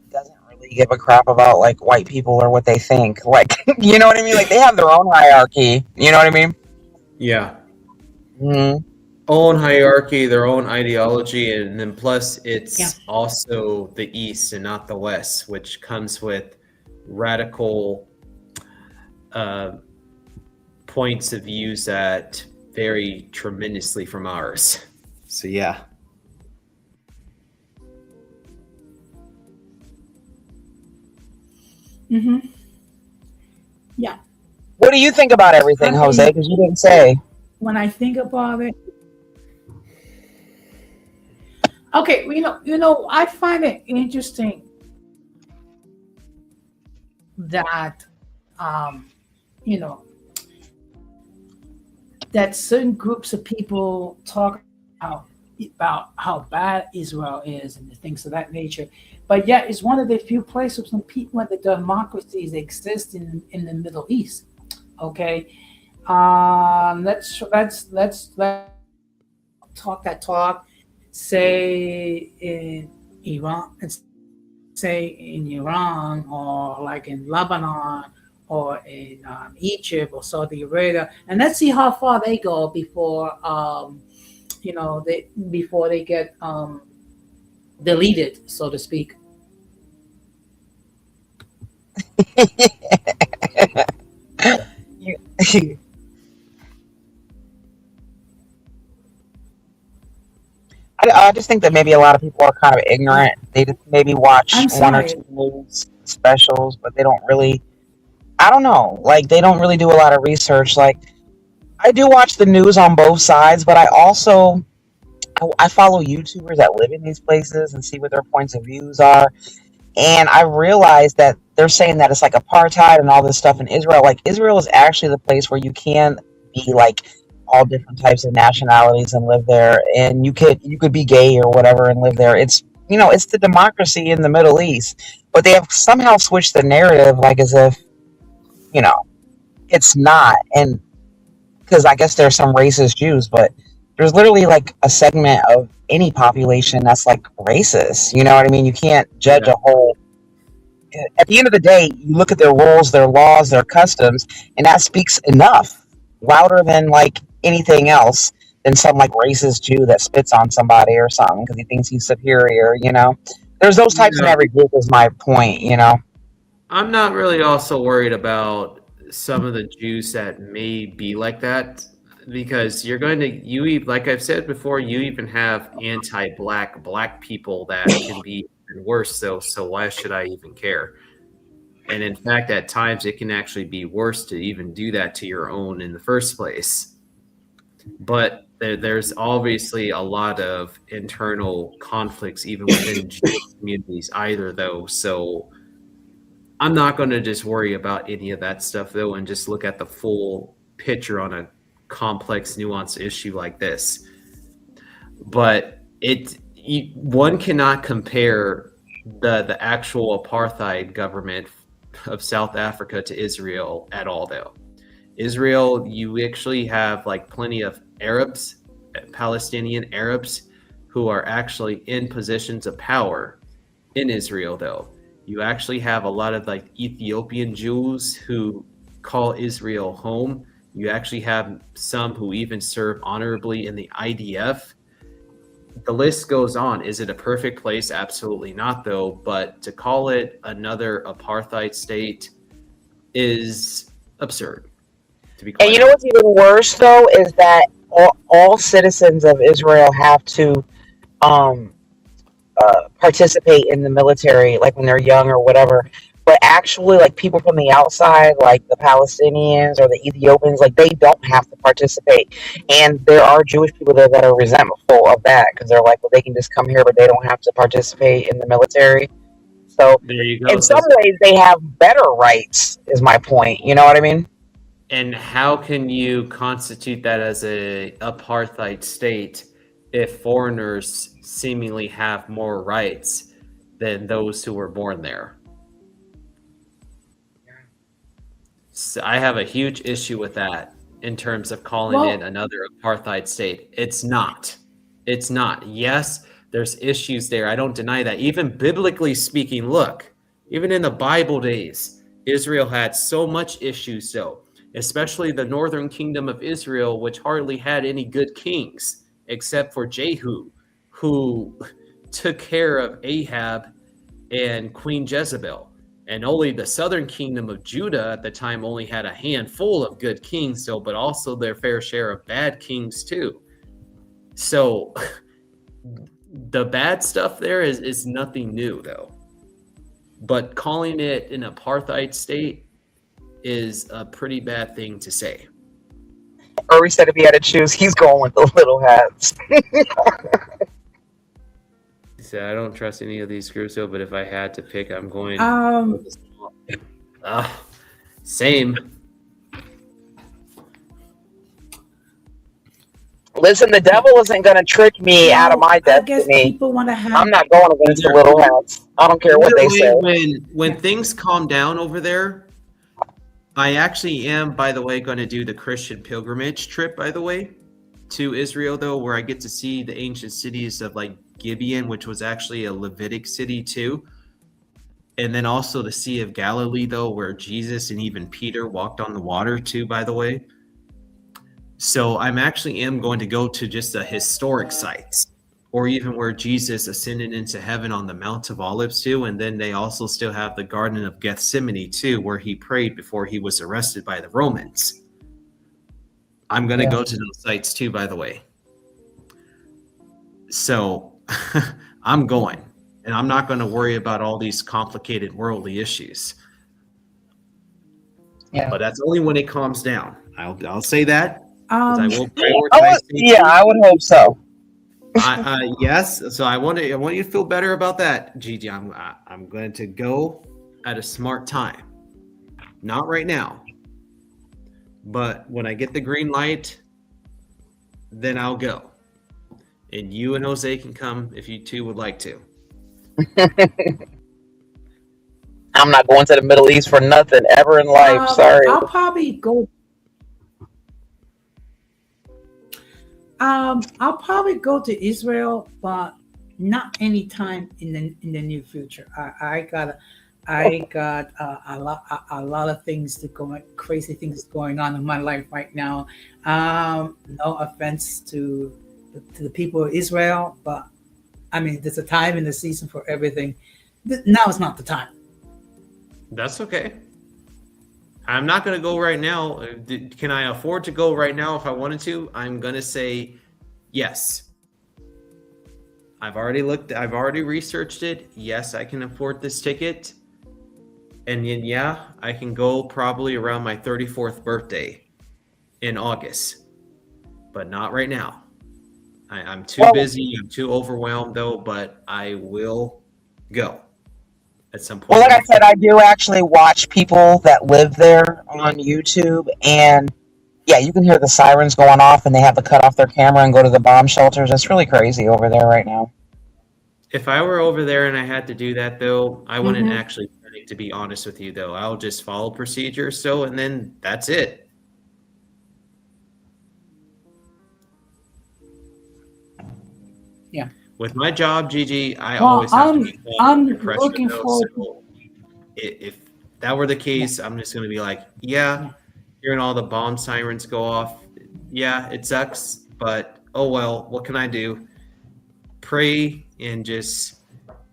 doesn't really give a crap about like white people or what they think. Like, you know what I mean? Like they have their own hierarchy. You know what I mean? Yeah. hmm Own hierarchy, their own ideology, and then plus Yeah. it's also the East and not the West, which comes with radical uh, points of views that vary tremendously from ours. So yeah. Mm-hmm. Yeah. What do you think about everything, I Jose? mean, Because you didn't say. when I think about it, okay, I find it interesting that, um, you know, that certain groups of people talk about how bad Israel is and things of that nature. But yet, it's one of the few places when the democracies exist in the Middle East. Okay, let's talk that talk. Say in Iran, say in Iran, or like in Lebanon, or in Egypt or Saudi Arabia, and let's see how far they go before they get deleted, so to speak. You, I just think that maybe a lot of people are kind of ignorant. They just maybe watch I'm one or sorry. two news specials, but they don't really. I don't know. Like they don't really do a lot of research. Like I do watch the news on both sides, but I follow YouTubers that live in these places and see what their points of views are. And I realized that they're saying that it's like apartheid and all this stuff in Israel. Like Israel is actually the place where you can be like all different types of nationalities and live there, and you could be gay or whatever and live there. It's the democracy in the Middle East, but they have somehow switched the narrative, like as if you know it's not. And because I guess there's some racist Jews, but there's literally like a segment of any population that's like racist. You know what I mean? You can't judge Yeah. a whole. At the end of the day, you look at their rules, their laws, their customs, and that speaks enough, louder than like anything else, than some like racist Jew that spits on somebody or something because he thinks he's superior. There's those types in No, every group. Is my point. I'm not really also worried about some of the Jews that may be like that because like I've said before, you even have anti-black people that can be even worse. So why should I even care? And in fact, at times it can actually be worse to even do that to your own in the first place. But there's obviously a lot of internal conflicts even within Jewish communities either, though. So I'm not going to just worry about any of that stuff, though, and just look at the full picture on a complex, nuanced issue like this. But one cannot compare the actual apartheid government of South Africa to Israel at all, though. Israel, you actually have like plenty of Arabs, Palestinian Arabs, who are actually in positions of power in Israel, though. You actually have a lot of like Ethiopian Jews who call Israel home. You actually have some who even serve honorably in the IDF. The list goes on. Is it a perfect place? Absolutely not, though. But to call it another apartheid state is absurd. To be And you know what's even worse, though, is that all citizens of Israel have to participate in the military, like when they're young or whatever. But actually, like people from the outside, like the Palestinians or the Ethiopians, like they don't have to participate. And there are Jewish people there that are resentful of that because they're like, well, they can just come here, but they don't have to participate in the military. So, there you go. in some ways, they have better rights. Is my point. You know what I mean? And how can you constitute that as a apartheid state if foreigners seemingly have more rights than those who were born there? So I have a huge issue with that in terms of calling it another apartheid state. It's not. It's not. Yes, there's issues there. I don't deny that. Even biblically speaking, look, even in the Bible days, Israel had so much issues, though, especially the northern kingdom of Israel, which hardly had any good kings except for Jehu, who took care of Ahab and Queen Jezebel. And only the southern kingdom of Judah at the time only had a handful of good kings, though, but also their fair share of bad kings too. So the bad stuff there is nothing new, though. But calling it an apartheid state is a pretty bad thing to say. Or we said if he had to choose, he's going with the little hats. So I don't trust any of these groups, though, but if I had to pick, I'm going. Same. Listen, the devil isn't going to trick me out of my destiny. I guess people want to have. I'm not going against the little hats. I don't care what they say. When things calm down over there, I actually am, by the way, going to do the Christian pilgrimage trip, by the way, to Israel, though, where I get to see the ancient cities of like Gibeon, which was actually a Levitic city too. And then also the Sea of Galilee, though, where Jesus and even Peter walked on the water too, by the way. So I'm actually am going to go to just the historic sites, or even where Jesus ascended into heaven on the Mount of Olives too. And then they also still have the Garden of Gethsemane too, where he prayed before he was arrested by the Romans. I'm going to go to those sites too, by the way. So I'm going, and I'm not going to worry about all these complicated worldly issues. Yeah. But that's only when it calms down. I'll say that. I will I would hope so. Yes. So I want you to feel better about that, Gigi. I'm going to go at a smart time, not right now, but when I get the green light, then I'll go, and you and Jose can come if you two would like to. I'm not going to the Middle East for nothing ever in life. Sorry. I'll probably go. I'll probably go to Israel, but not anytime in the near future. I got a lot of things crazy things going on in my life right now. No offense to the people of Israel, but I mean, there's a time and a season for everything. Now is not the time. That's okay. I'm not going to go right now. Can I afford to go right now if I wanted to? I'm going to say yes. I've already looked, I've already researched it. Yes, I can afford this ticket. And then, yeah, I can go probably around my 34th birthday in August, but not right now. I'm too busy. I'm too overwhelmed, though, but I will go at some point. Well, like I said, I do actually watch people that live there on YouTube, and yeah, you can hear the sirens going off, and they have to cut off their camera and go to the bomb shelters. It's really crazy over there right now. If I were over there and I had to do that, though, I wouldn't actually panic, to be honest with you, though. I'll just follow procedures, and then that's it. Yeah. With my job, Gigi, I always have to be under pressure. Looking forward. So if that were the case, I'm just going to be like, yeah, hearing all the bomb sirens go off, yeah, it sucks, but oh well, what can I do? Pray and just,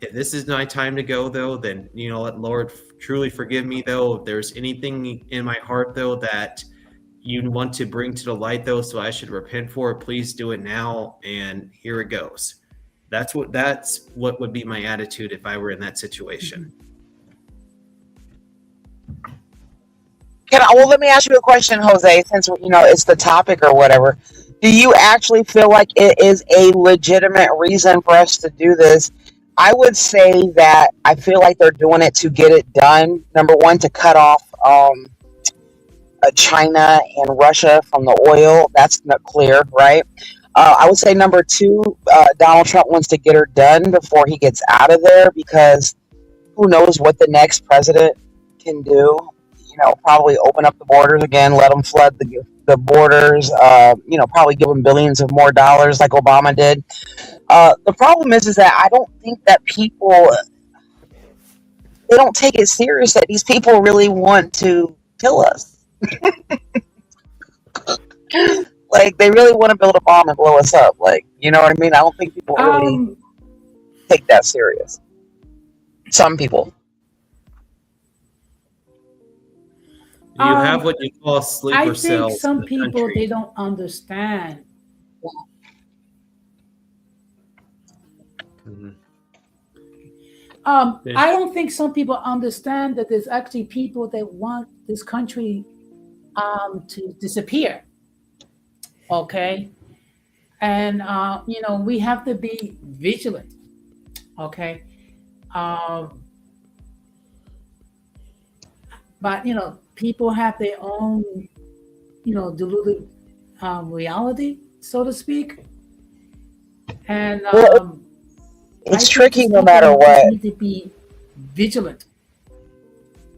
if this is my time to go, though, then, let Lord truly forgive me, though. If there's anything in my heart, though, that you want to bring to the light, though, so I should repent for it, please do it now, and here it goes. That's what would be my attitude if I were in that situation. Well, let me ask you a question, Jose, since it's the topic or whatever. Do you actually feel like it is a legitimate reason for us to do this? I would say that I feel like they're doing it to get it done. Number one, to cut off China and Russia from the oil. That's not clear, right? I would say number two, Donald Trump wants to get her done before he gets out of there, because who knows what the next president can do. Probably open up the borders again, let them flood the borders, probably give them billions of more dollars like Obama did. The problem is that I don't think that they don't take it serious that these people really want to kill us. Like, they really want to build a bomb and blow us up. Like, you know what I mean? I don't think people really take that serious. Some people. You have what you call sleeper cells. I think some people, they don't understand. I don't think some people understand that there's actually people that want this country to disappear. Okay. And, we have to be vigilant. Okay. But, people have their own, deluded reality, so to speak. And it's tricky no matter what. Need to be vigilant.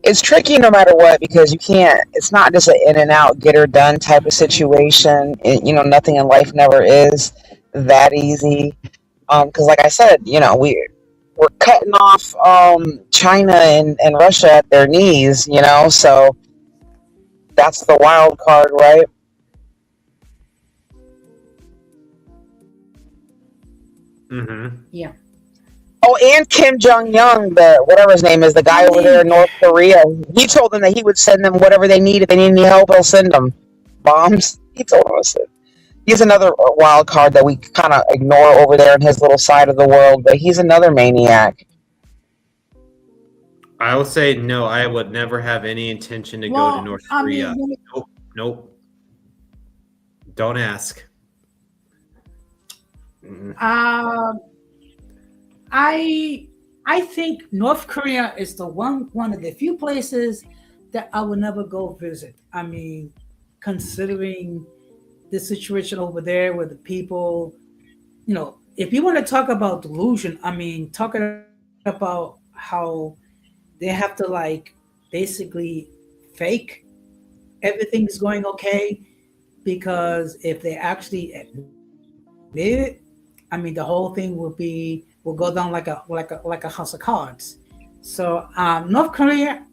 It's tricky no matter what, because you can't, it's not just an in and out, get her done type of situation. Nothing in life never is that easy. Because like I said, we're cutting off China and Russia at their knees, so that's the wild card, right? Yeah. Oh, and Kim Jong-un, whatever his name is, the guy over there in North Korea, he told them that he would send them whatever they need. If they need any help, he'll send them bombs. He told us that. He's another wild card that we kind of ignore over there in his little side of the world, but he's another maniac. I would say no. I would never have any intention to go to North Korea. Nope. Don't ask. I think North Korea is the one of the few places that I would never go visit. I mean, considering the situation over there with the people, if you want to talk about delusion, I mean, talking about how they have to basically fake everything's going okay, because if they actually It, I mean, the whole thing will go down like a house of cards. So North Korea,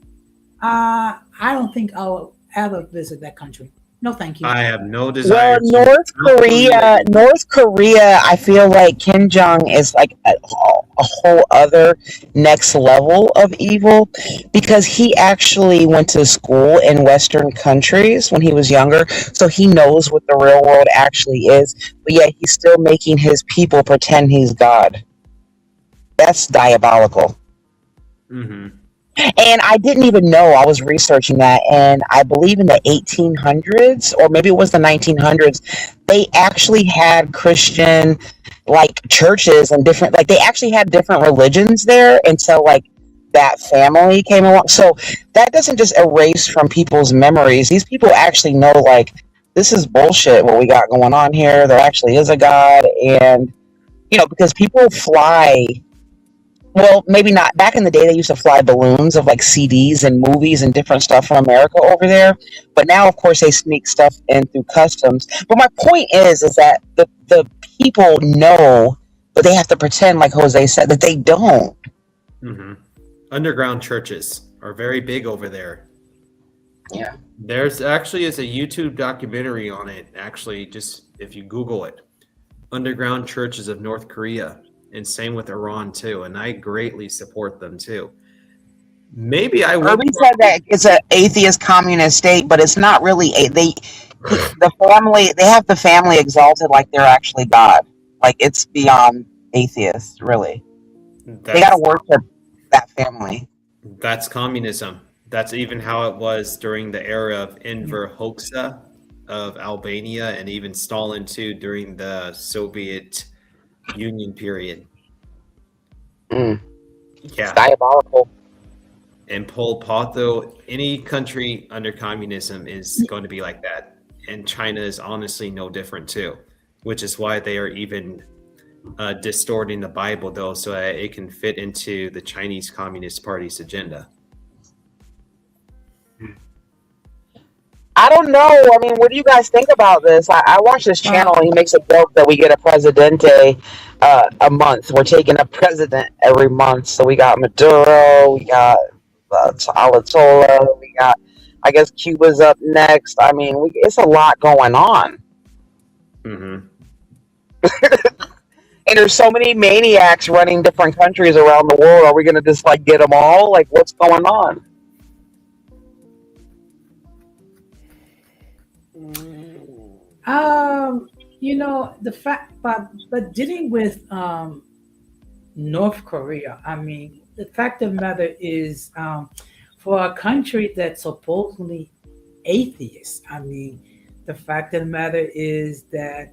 I don't think I'll ever visit that country. No, thank you. I have no Well, desire to. South Korea. North Korea, I feel like Kim Jong is like a whole other next level of evil because he actually went to school in Western countries when he was younger, so he knows what the real world actually is. But yet he's still making his people pretend he's God. That's diabolical. Hmm. And I didn't even know. I was researching that, and I believe in the 1800s, or maybe it was the 1900s, they actually had Christian, like, churches and different, like, they actually had different religions there until, like, that family came along. So that doesn't just erase from people's memories. These people actually know, like, this is bullshit what we got going on here. There actually is a God, and, because people fly. Well, maybe not. Back in the day, they used to fly balloons of like CDs and movies and different stuff from America over there. But now, of course, they sneak stuff in through customs. But my point is that the people know, but they have to pretend, like Jose said, that they don't. Hmm. Underground churches are very big over there. Yeah. There's actually is a YouTube documentary on it. Actually, just if you Google it, underground churches of North Korea, and same with Iran too. And I greatly support them too. Maybe I would. Irving said that it's an atheist communist state, but it's not really. They have the family exalted like they're actually God. Like it's beyond atheist, really. They got to worship that family. That's communism. That's even how it was during the era of Enver Hoxha of Albania, and even Stalin too during the Soviet Union period. Mm. Yeah. It's diabolical. And Pol Pot, though, any country under communism is going to be like that. And China is honestly no different too, which is why they are even distorting the Bible, though, so that it can fit into the Chinese Communist Party's agenda. I don't know. I mean, what do you guys think about this? I watch this channel and he makes a joke that we get a presidente a month. We're taking a president every month. So we got Maduro, we got Alatola, we got, I guess Cuba's up next. I mean, it's a lot going on. Mm-hmm. And there's so many maniacs running different countries around the world. Are we going to just like get them all? Like, what's going on? The fact, but dealing with North Korea, I mean, the fact of the matter is, for a country that's supposedly atheist, I mean, the fact of the matter is that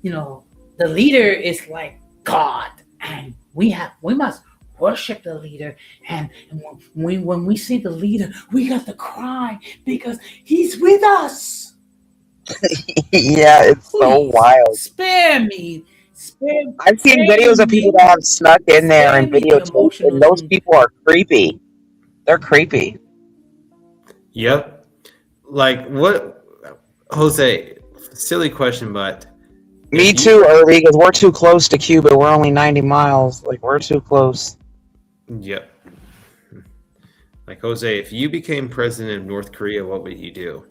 the leader is like God, and we must worship the leader, and when we see the leader, we got to cry because he's with us. Yeah, it's so wild. Spare me. I've seen videos of people that have snuck in there and videotaped, and those people are creepy. They're creepy. Yep. Like what, Jose? Silly question, but me too, Irby, because we're too close to Cuba. We're only 90 miles. Like we're too close. Yep. Like Jose, if you became president of North Korea, what would you do?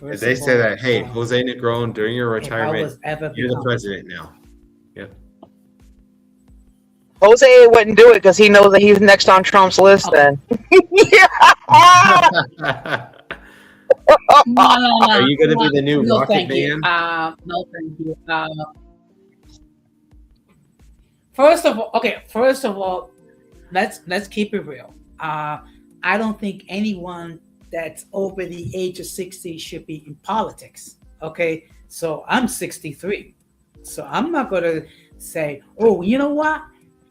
If they say that, hey, Jose Negron, during your retirement, you're the president now. Yeah. Jose wouldn't do it because he knows that he's next on Trump's list. Then. Are you going to be the new Rocket Man? No, thank you. First of all, let's keep it real. I don't think anyone that's over the age of 60 should be in politics. Okay, so I'm 63, so I'm not gonna say, oh, you know what?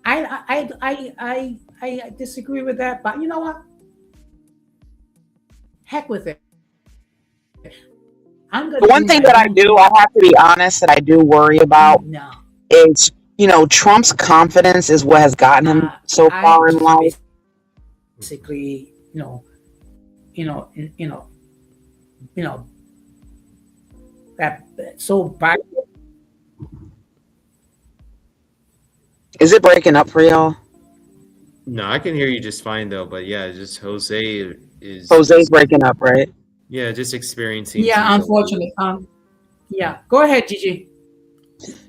I disagree with that, but you know what? Heck with it. The one thing that I have to be honest, that I do worry about is, Trump's confidence is what has gotten him so far in life. Basically, you know, you know that so bad. Is it breaking up for y'all? No, I can hear you just fine though, but yeah, just Jose Jose's is breaking up, right? yeah, just experiencing some Yeah, delays. unfortunately. Yeah. Go ahead, Gigi.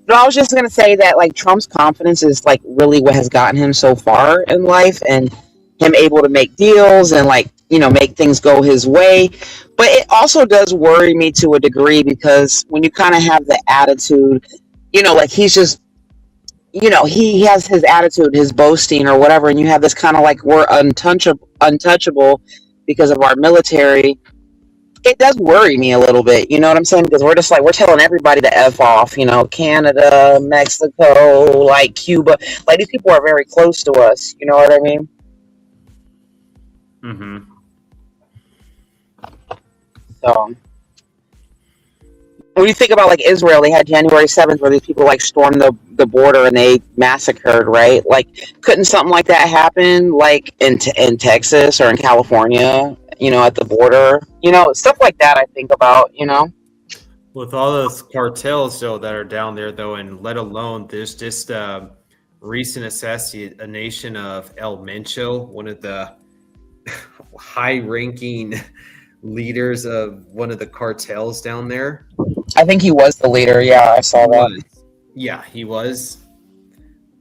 No, I was just gonna say that like Trump's confidence is like really what has gotten him so far in life, and him able to make deals and like make things go his way. But it also does worry me to a degree because when you kind of have the attitude, like he's just he has his attitude, his boasting or whatever, and you have this kind of like we're untouchable because of our military. It does worry me a little bit, you know what I'm saying? Because we're just like we're telling everybody to F off, Canada, Mexico, like Cuba. Like these people are very close to us, you know what I mean? Mm-hmm. So when you think about like Israel, they had January 7th where these people like stormed the border and they massacred, right? Like couldn't something like that happen like in Texas or in California, at the border? Stuff like that I think about. With all those cartels though that are down there though, and let alone there's just recent assassination of El Mencho, one of the high-ranking leaders of one of the cartels down there. I think he was the leader. Yeah, I saw He that. was. Yeah, he was.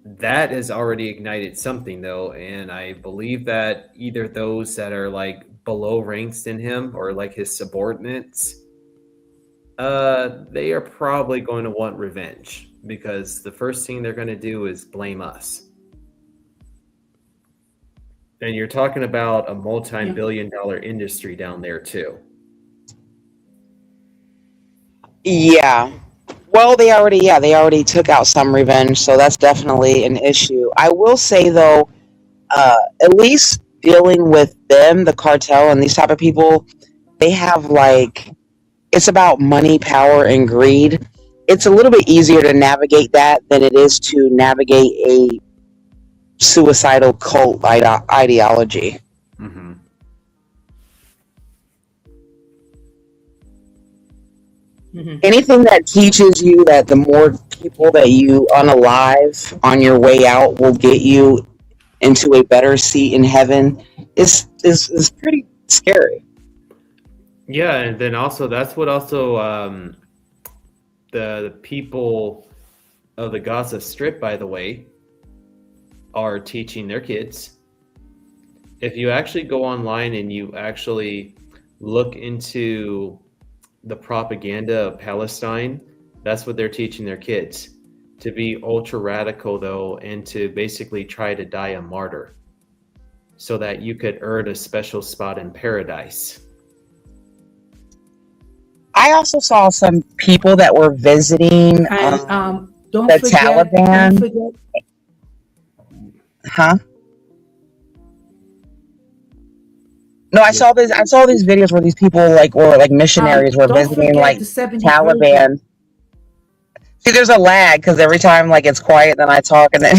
That has already ignited something though, and I believe that either those that are like below ranks than him or like his subordinates, they are probably going to want revenge because the first thing they're going to do is blame us. And you're talking about a multi-billion-dollar industry down there too. Yeah. Well, they already took out some revenge, so that's definitely an issue. I will say though, at least dealing with them, the cartel and these type of people, they have like it's about money, power, and greed. It's a little bit easier to navigate that than it is to navigate a suicidal cult ideology. Mm-hmm. Mhm. Anything that teaches you that the more people that you unalive on your way out will get you into a better seat in heaven is pretty scary. Yeah, and then also that's what also the people of the Gaza Strip, by the way, are teaching their kids. If you actually go online and you actually look into the propaganda of Palestine, that's what they're teaching their kids. To be ultra radical, though, and to basically try to die a martyr so that you could earn a special spot in paradise. I also saw some people that were visiting And don't the don't Taliban. forget. Huh? No, I Yeah. saw this. I saw these videos where these people like were like missionaries were Don't visiting forget like the 70 virgins. Taliban. See, there's a lag because every time like it's quiet, then I talk, and then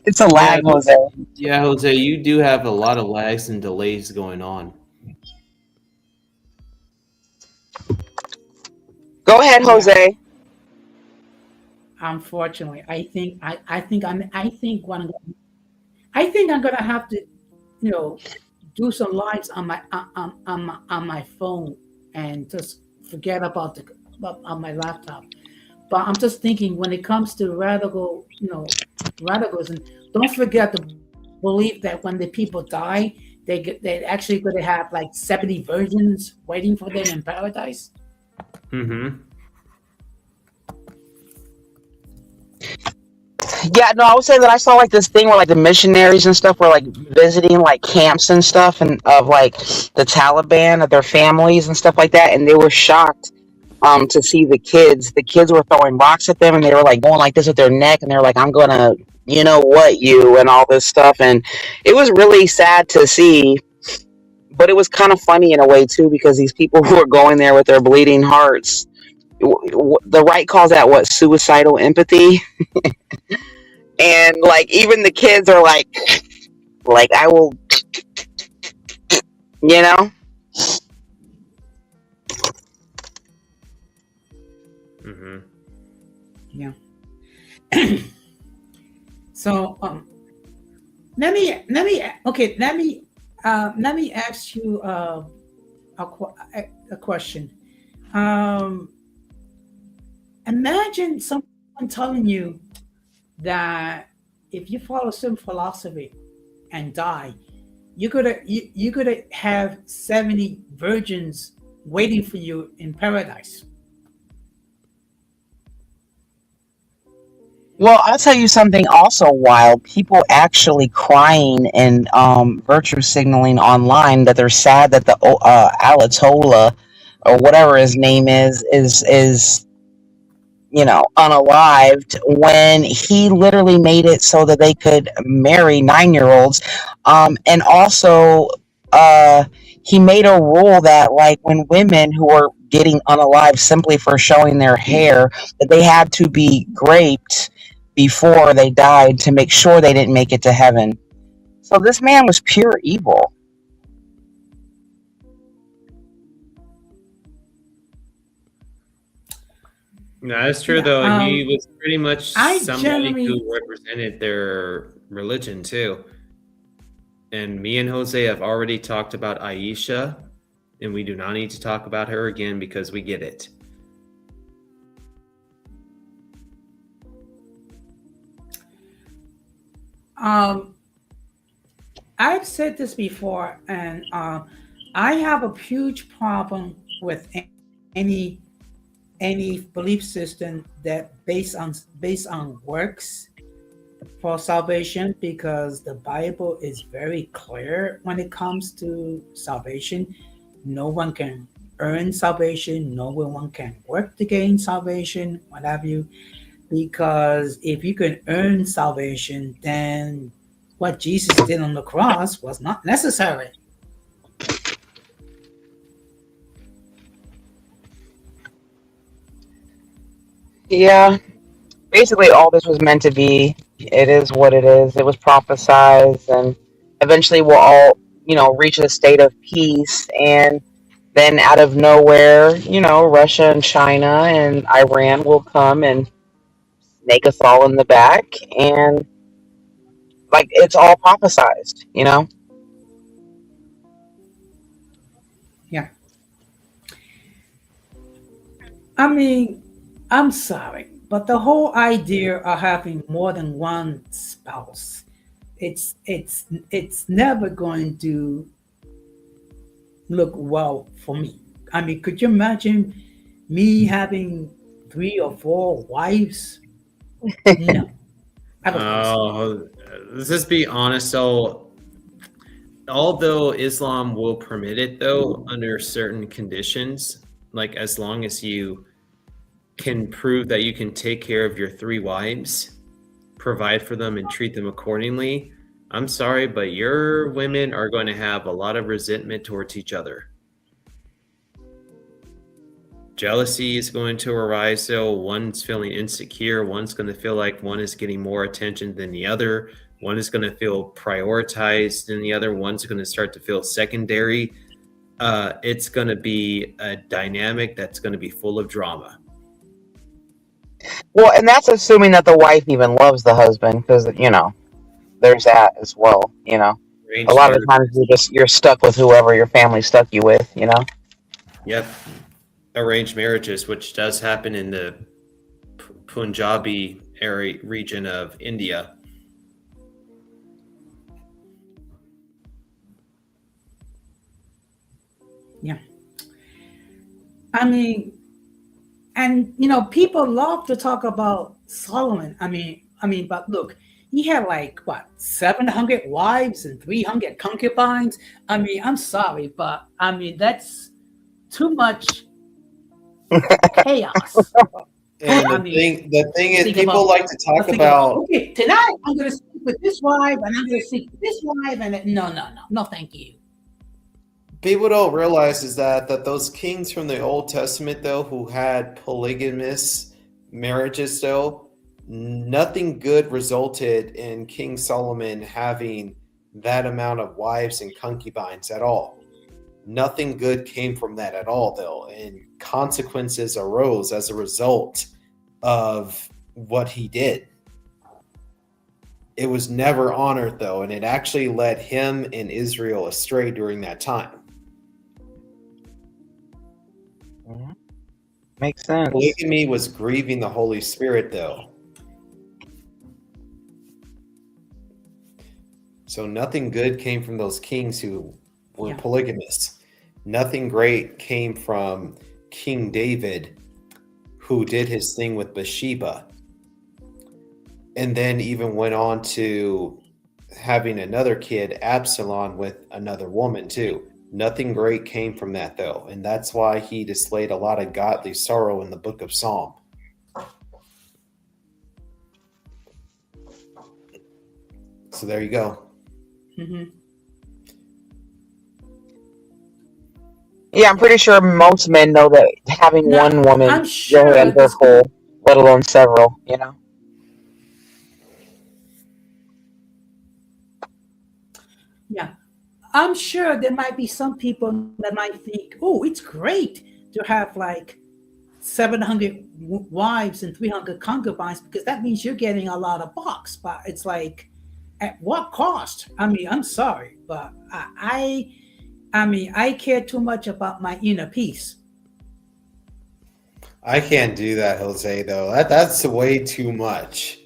it's a Yeah, lag, Jose. yeah, Jose, you do have a lot of lags and delays going on. Go ahead, Yeah. Jose. Unfortunately, I think I'm gonna have to, do some lives on my phone and just forget about on my laptop. But I'm just thinking when it comes to radicalism, don't forget to believe that when the people die, they're actually going to have like 70 virgins waiting for them in paradise. Mm-hmm. Yeah, no, I would say that I saw like this thing where like the missionaries and stuff were like visiting like camps and stuff and of like the Taliban of their families and stuff like that, and they were shocked to see the kids. The kids were throwing rocks at them and they were like going like this with their neck and they were like, I'm gonna what you and all this stuff, and it was really sad to see, but it was kind of funny in a way too because these people who are going there with their bleeding hearts, the right calls that what suicidal empathy. And like even the kids are like I will, you know. So let me ask you a question. Um, Imagine someone telling you that if you follow some philosophy and die, you could have 70 virgins waiting for you in paradise. Well, I'll tell you something also wild. People actually crying and virtue signaling online that they're sad that the Alatola or whatever his name is unalived when he literally made it so that they could marry 9-year olds. And also, uh, he made a rule that, like, when women who were getting unalived simply for showing their hair, that they had to be raped before they died to make sure they didn't make it to heaven. So this man was pure evil. No, that's true Yeah. though. He was pretty much I somebody generally who represented their religion too. And me and Jose have already talked about Aisha, and we do not need to talk about her again because we get it. um I've said this before, and I have a huge problem with any any belief system that based on works for salvation, because the Bible is very clear when it comes to salvation. No one can earn salvation, no one can work to gain salvation, what have you. Because if you can earn salvation, then what Jesus did on the cross was not necessary. Yeah, basically all this was meant to be. It is what it is. It was prophesized, and eventually we'll all, reach a state of peace. And then out of nowhere, Russia and China and Iran will come and snake us all in the back. And like it's all prophesized. Yeah. I mean, I'm sorry, but the whole idea of having more than one spouse, it's never going to look well for me. I mean, could you imagine me having three or four wives? No, I don't think so. Oh, let's just be honest. So, although Islam will permit it, though, under certain conditions, like as long as you can prove that you can take care of your three wives, provide for them, and treat them accordingly, I'm sorry, but your women are going to have a lot of resentment towards each other. Jealousy is going to arise. So one's feeling insecure. One's going to feel like one is getting more attention than the other. One is going to feel prioritized than the other. One's going to start to feel secondary. It's going to be a dynamic that's going to be full of drama. Well, and that's assuming that the wife even loves the husband, because there's that as well. A Arranged lot of the marriage. times you're stuck with whoever your family stuck you with. Yep. Arranged marriages, which does happen in the Punjabi area region of India. Yeah. I mean, and people love to talk about Solomon. But look, he had like what 700 wives and 300 concubines. I mean, I'm sorry, but I mean that's too much chaos. And I the mean, thing is, think people about like to talk think about about. okay, tonight I'm gonna sleep with this wife and I'm gonna sleep with this wife and no, thank you. People don't realize is that those kings from the Old Testament, though, who had polygamous marriages, though, nothing good resulted in King Solomon having that amount of wives and concubines at all. Nothing good came from that at all, though, and consequences arose as a result of what he did. It was never honored, though, and it actually led him and Israel astray during that time. Mhm. Makes sense. Polygamy was grieving the Holy Spirit, though. So nothing good came from those kings who were Yeah. polygamous. Nothing great came from King David, who did his thing with Bathsheba, and then even went on to having another kid, Absalom, with another woman too. Nothing great came from that, though, and that's why he displayed a lot of godly sorrow in the book of Psalm. So there you go. Hmm. Yeah, I'm pretty sure most men know that having Now, one woman, I'm your sure hands are this could, full, let alone several, you know? yeah, I'm sure there might be some people that might think, oh, it's great to have like 700 wives and 300 concubines because that means you're getting a lot of bucks. But it's like, at what cost? I mean, I'm sorry, but I mean, I care too much about my inner peace. I can't do that, Jose, though. That's way too much.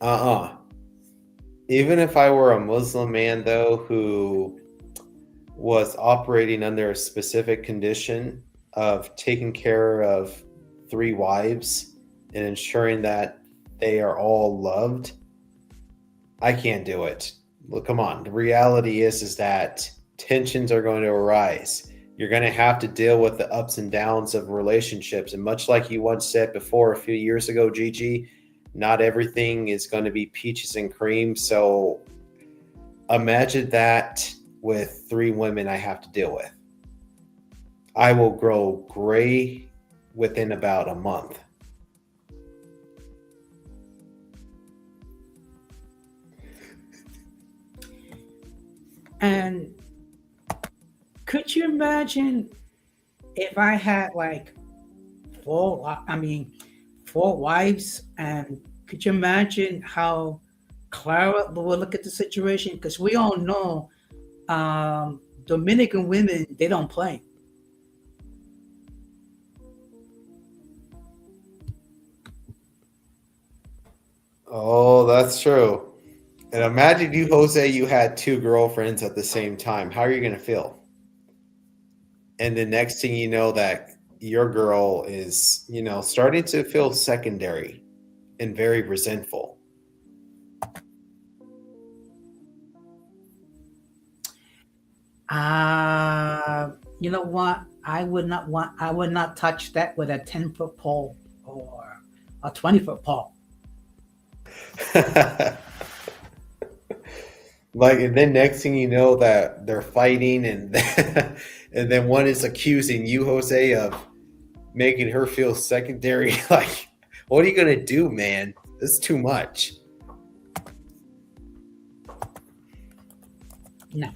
Uh-uh. Even if I were a Muslim man, though, who was operating under a specific condition of taking care of 3 wives and ensuring that they are all loved, I can't do it. Look, come on. The reality is that tensions are going to arise. You're going to have to deal with the ups and downs of relationships. And much like you once said before a few years ago, Gigi, not everything is going to be peaches and cream. So imagine that with 3 women I have to deal with. I will grow gray within about a month. And could you imagine if I had like I mean, 4 wives, and could you imagine how Clara would look at the situation? Because we all know Dominican women, they don't play. Oh, that's true. And imagine you, Jose, you had 2 girlfriends at the same time. How are you going to feel? And the next thing you know, that your girl is, starting to feel secondary and very resentful. You know what? I would not touch that with a 10-foot pole or a 20-foot pole. Like, and then next thing you know, that they're fighting, and and then one is accusing you, Jose, of making her feel secondary. Like, what are you gonna do, man? This is too much. No.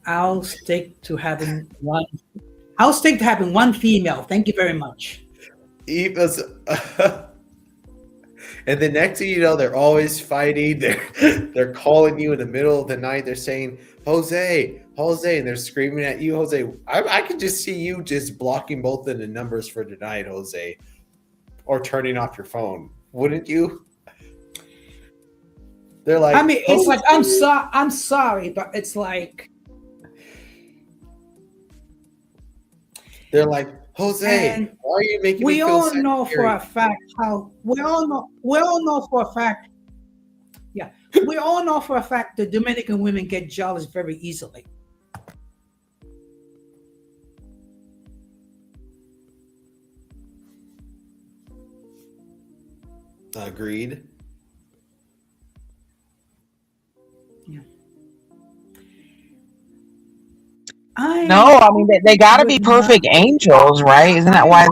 I'll stick to having one. I'll stick to having one female. Thank you very much. Eva's, and the next thing you know, they're always fighting. They're calling you in the middle of the night. They're saying, Jose, Jose, and they're screaming at you, Jose. I could just see you just blocking both of the numbers for tonight, Jose, or turning off your phone. Wouldn't you? They're like, I mean, it's like I'm sorry, but it's like they're like, Jose, and why are you making me we feel all know for secondary? a fact how we all know for a fact, yeah, we all know for a fact that Dominican women get jealous very easily. Agreed. Yeah. No, I I mean they got to be would not. perfect angels, right? I Isn't that why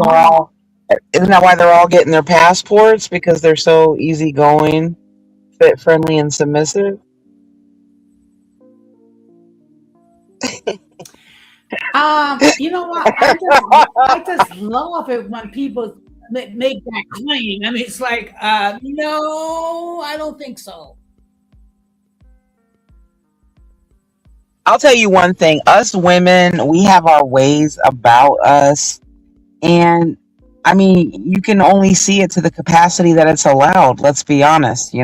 they're all getting their passports because they're so easygoing, fit, friendly, and submissive? You know what? I just love it when people make that claim. I mean, it's like, no, I don't think so. I'll tell you one thing. Us women, we have our ways about us. And I mean, you can only see it to the capacity that it's allowed. Let's be honest,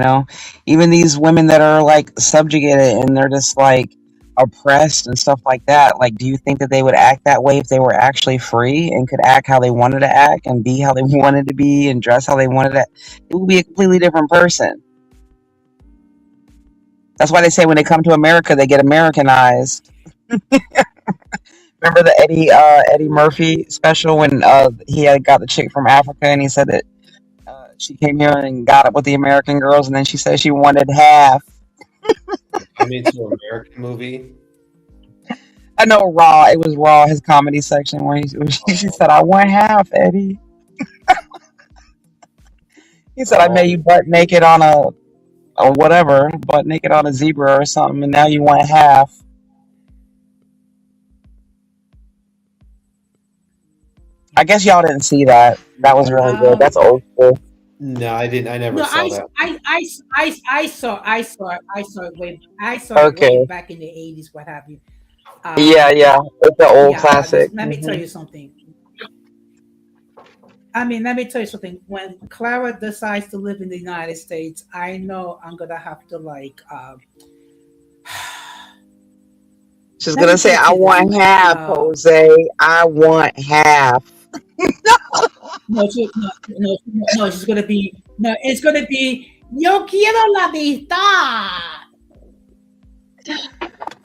even these women that are like subjugated and they're just like oppressed and stuff like that. Like, do you think that they would act that way if they were actually free and could act how they wanted to act and be how they wanted to be and dress how they wanted to? It would be a completely different person. That's why they say when they come to America, they get Americanized. Remember the Eddie Murphy special when he had got the chick from Africa and he said that she came here and got up with the American girls and then she said she wanted half. I mean, it's an American movie. I know Raw. It was Raw, his comedy section where she said, "I want half, Eddie." He said, "I made you butt naked on butt naked on a zebra or something, and now you want half." I guess y'all didn't see that. That was really good. That's old school. No, I didn't. I never No, saw that. I saw it way Okay. back in the 80s, what have you. Yeah. It's an old Yeah, classic. let me tell you something. I mean, let me tell you something. When Clara decides to live in the United States, I know I'm gonna have to like. She's Let gonna me say, put "I it this want way. half, Jose. I want half." No, she's gonna be no. It's gonna be Yo quiero la mitad.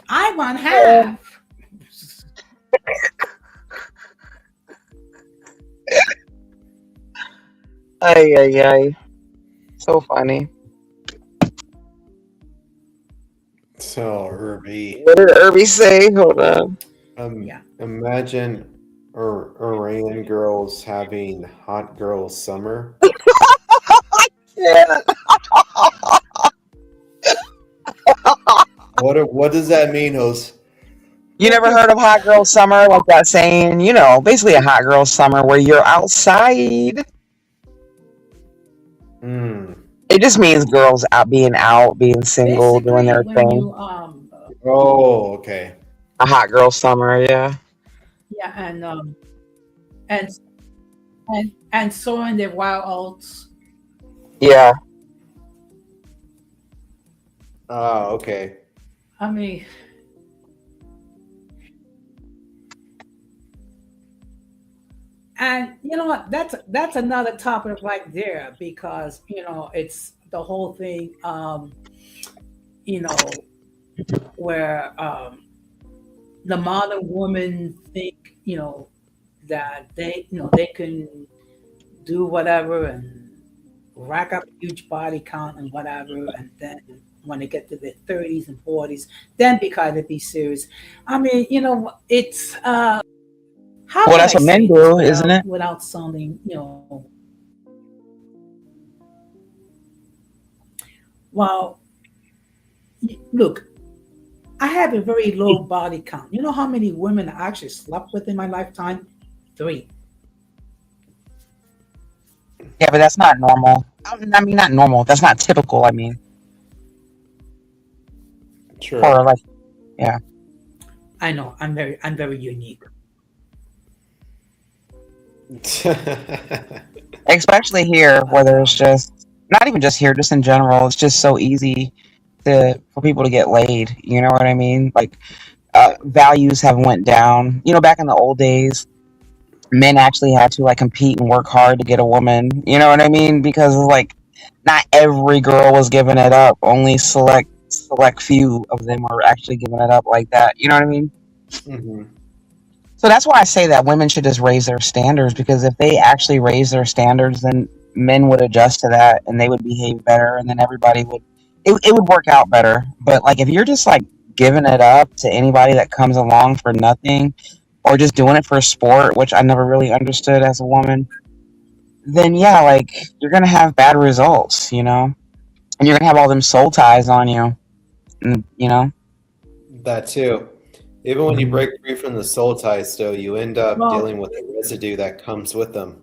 I want half. Ay. So funny. So Herbie, What did Irby say? Hold on. Yeah. imagine Iran girls having hot girl summer. Yeah. What does that mean, Hose? You never heard of hot girl summer, like that saying? Basically a hot girl summer where you're outside. Hmm. It just means girls out, being single, doing Basically, their when thing. you Oh, okay. A hot girl summer, yeah. yeah, and and sowing their wild oats. Yeah. Ah, okay. I mean, and you know what? That's another topic right there because it's the whole thing. You know where the modern woman think that they can do whatever and rack up a huge body count and whatever, and then when they get to their 30s and 40s, then because they be serious. I mean, it's how Well, can that's I what men say this do, isn't without it? sounding well, look, I have a very low body count. You know how many women I actually slept with in my lifetime? 3. Yeah, but that's not normal. I mean, not normal. That's not typical. I mean, Sure. for like, yeah. I know I'm very unique. Especially here, where But there's just not even just here, just in general. It's just so easy for people to get laid. You know what I mean? Like, values have went down. Back in the old days, men actually had to like compete and work hard to get a woman. You know what I mean? Because like not every girl was giving it up. Only select few of them were actually giving it up like that. You know what I mean? Mhm. So that's why I say that women should just raise their standards, because if they actually raise their standards, then men would adjust to that and they would behave better, and then everybody would it would work out better. But like if you're just like giving it up to anybody that comes along for nothing, or just doing it for sport, which I never really understood as a woman, then yeah, like you're gonna have bad results, and you're gonna have all them soul ties on you, and. That too. Even when you Mhm. break free from the soul ties, though, you end up well, dealing with the residue that comes with them.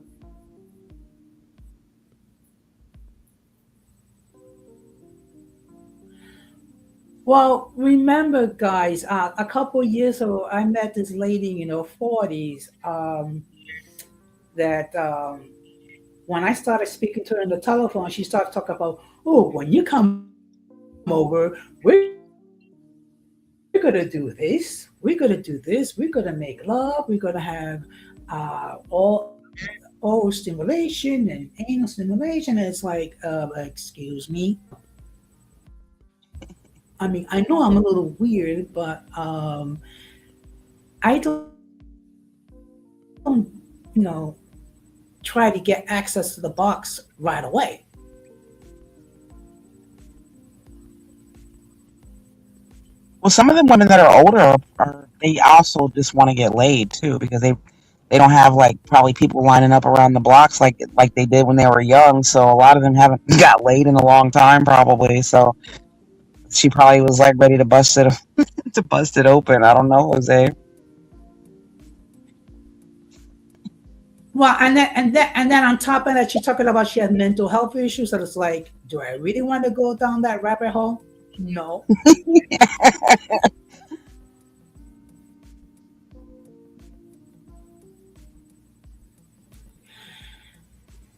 Well, remember, guys, a couple years ago, I met this lady in her 40s that when I started speaking to her on the telephone, she started talking about, oh, when you come over, we're going to do this, we're going to do this, we're going to make love, we're going to have all stimulation and anal stimulation. And it's like, excuse me. I mean, I know I'm a little weird, but I don't, try to get access to the box right away. Well, some of them women that are older are they also just want to get laid too because they don't have like probably people lining up around the blocks like they did when they were young. So a lot of them haven't got laid in a long time probably. So she probably was like ready to bust it to bust it open. I don't know, Jose. Well, and then on top of that, she's talking about she had mental health issues. So it's like, do I really want to go down that rabbit hole? No.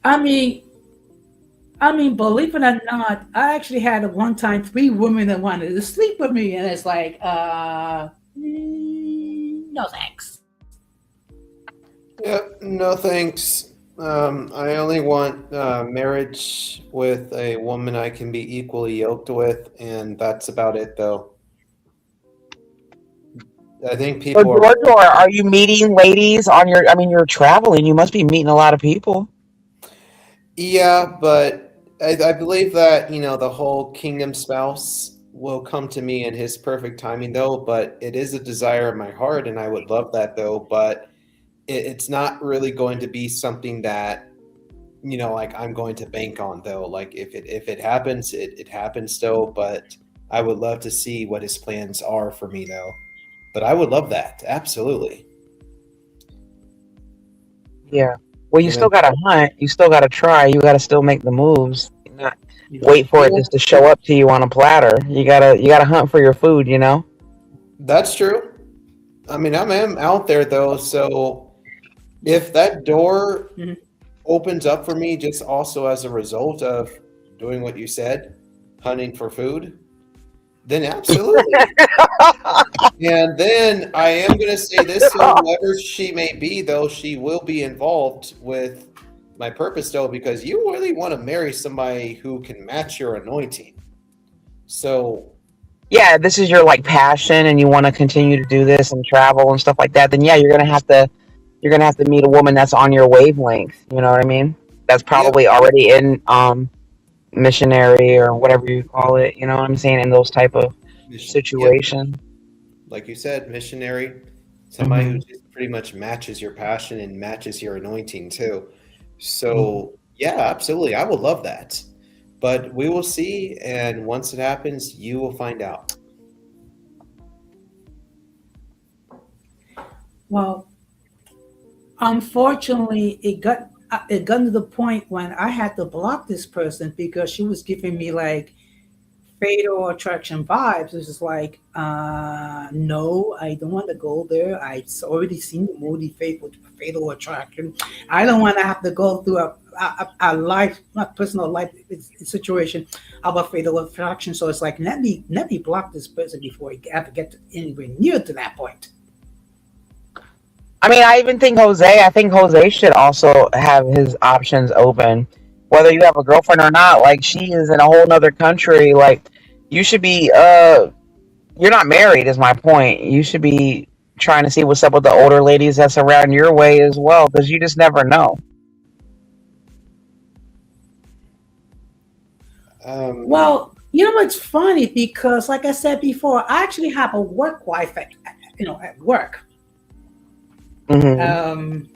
I mean, believe it or not, I actually had at one time three women that wanted to sleep with me, and it's like, no thanks. Yep, no thanks. I only want marriage with a woman I can be equally yoked with, and that's about it, though. I think So people are. Giorgio, are you meeting ladies on your? I mean, you're traveling. You must be meeting a lot of people. Yeah, but I believe that, the whole kingdom spouse will come to me in his perfect timing, though. But it is a desire of my heart, and I would love that, though. But it's not really going to be something that, like I'm going to bank on, though. Like if it happens, it happens, though. But I would love to see what his plans are for me, though. But I would love that, absolutely. Yeah. Well, you And then still gotta hunt. You still gotta try. You gotta still make the moves. Not wait for it yeah, just to show up to you on a platter. You gotta hunt for your food. You know. that's true. I mean, I'm out there though, so if that door Mhm. opens up for me just also as a result of doing what you said, hunting for food, then absolutely. And then I am going to say this, so whoever she may be, though, she will be involved with my purpose, though, because you really want to marry somebody who can match your anointing. So, Yeah, this is your like passion, and you want to continue to do this and travel and stuff like that. Then yeah, you're gonna have to meet a woman that's on your wavelength. You know what I mean? That's yep, probably already in missionary or whatever you call it. You know what I'm saying? In those type of yep, situations. like you said, missionary, somebody who Hmm. just pretty much matches your passion and matches your anointing, too. Hmm. So, yeah, absolutely. I would love that. But we will see. And once it happens, you will find out. Well, unfortunately, it got to the point when I had to block this person because she was giving me like fatal attraction vibes. It's just like, no, I don't want to go there. I've already seen the movie Fatal Attraction. I don't want to have to go through a life, not personal life situation of a fatal attraction. So it's like, let me block this person before I ever get anywhere near to that point. I mean, I even think Jose. I think Jose should also have his options open, whether you have a girlfriend or not. Like she is in a whole nother country. Like you should be. You're not married, is my point. You should be trying to see what's up with the older ladies that's around your way as well, because you just never know. Um, Well, it's funny because, like I said before, I actually have a work wife at work. Hmm. Um,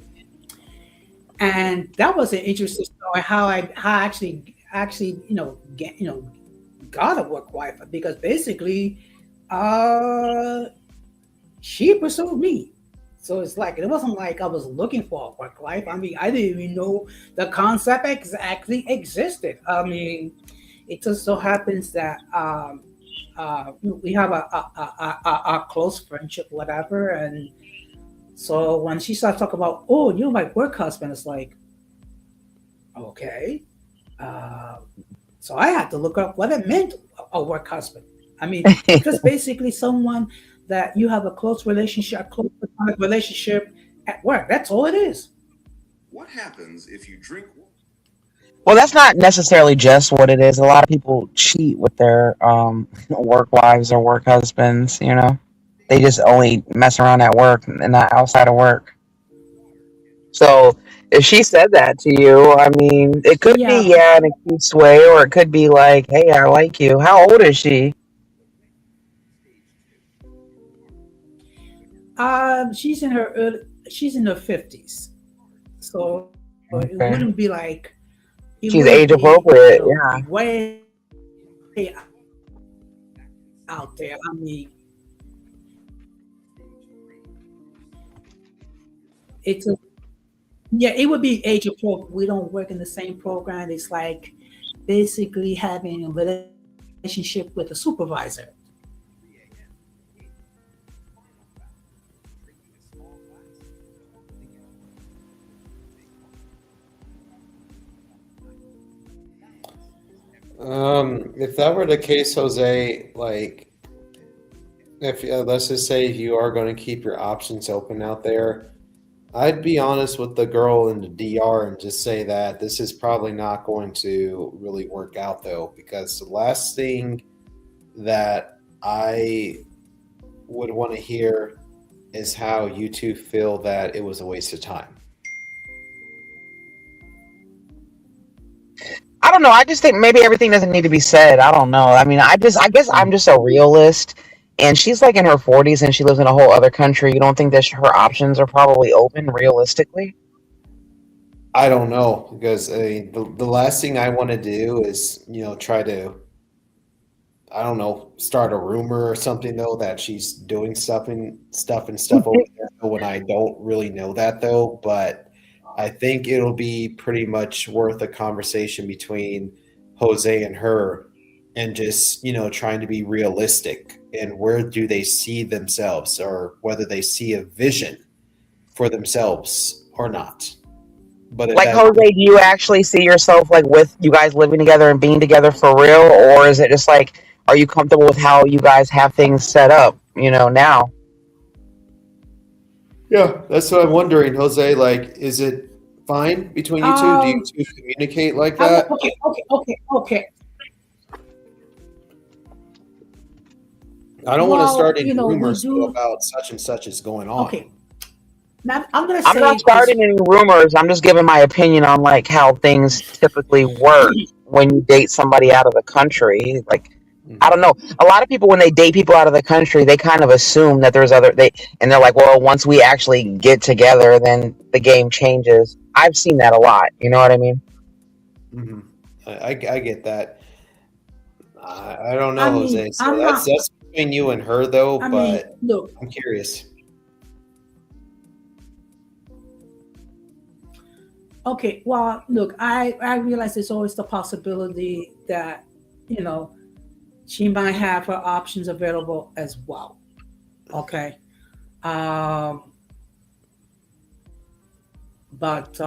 and that was an interesting story how I actually got a work wife because basically uh she pursued me. So it's like it wasn't like I was looking for a work life. I mean, I didn't even know the concept actually existed. I mean, it just so happens that We have a close friendship, whatever. And so when she starts talking about, oh, you're my work husband, it's like, okay. Uh, so I had to look up what it meant, a work husband. I mean, just basically someone that you have a close relationship, a close platonic relationship at work. That's all it is. What happens if you drink? Well, that's not necessarily just what it is. A lot of people cheat with their work wives or work husbands. They just only mess around at work and not outside of work. So if she said that to you, I mean, it could be, Yeah. yeah, in a cute way, or it could be like, hey, I like you. How old is she? She's in her 50s. So it Okay. wouldn't be like, it She's wouldn't age be, appropriate. Yeah. way out there. I mean, it's a, yeah, it would be age appropriate. We don't work in the same program. It's like basically having a relationship with a supervisor. If that were the case, Jose, like if let's just say you are going to keep your options open out there, I'd be honest with the girl in the DR and just say that this is probably not going to really work out though, because the last thing that I would want to hear is how you two feel that it was a waste of time. I don't know. I just think maybe everything doesn't need to be said. I don't know. I mean, I guess I'm just a realist. And she's like in her 40s and she lives in a whole other country. You don't think that her options are probably open realistically? I don't know because the last thing I want to do is try to, I don't know, start a rumor or something though that she's doing stuff over there when I don't really know that though. But I think it'll be pretty much worth a conversation between Jose and her, and just trying to be realistic and where do they see themselves, or whether they see a vision for themselves or not. But if Like, that Jose, do you actually see yourself like with you guys living together and being together for real? Or is it just like, are you comfortable with how you guys have things set up, now? Yeah, that's what I'm wondering, Jose. Like, is it fine between you two? Do you Um, two communicate like I'm that? okay. I don't want to Well, start any we rumors though do. about such and such is going on. Okay, now I'm gonna I'm not say this. starting any rumors. I'm just giving my opinion on like how things typically work when you date somebody out of the country. Like, I Mhm. don't know. A lot of people when they date people out of the country, they kind of assume that there's other they and they're like, well, once we actually get together, then the game changes. I've seen that a lot. You know what I mean? Mhm. I get that. I don't I know, mean, Jose. So I'm not. that's between you and her though. I mean, But look. I'm curious. Okay, well, look. I realize there's always the possibility that you know she might have her options available as well. Okay. Um, but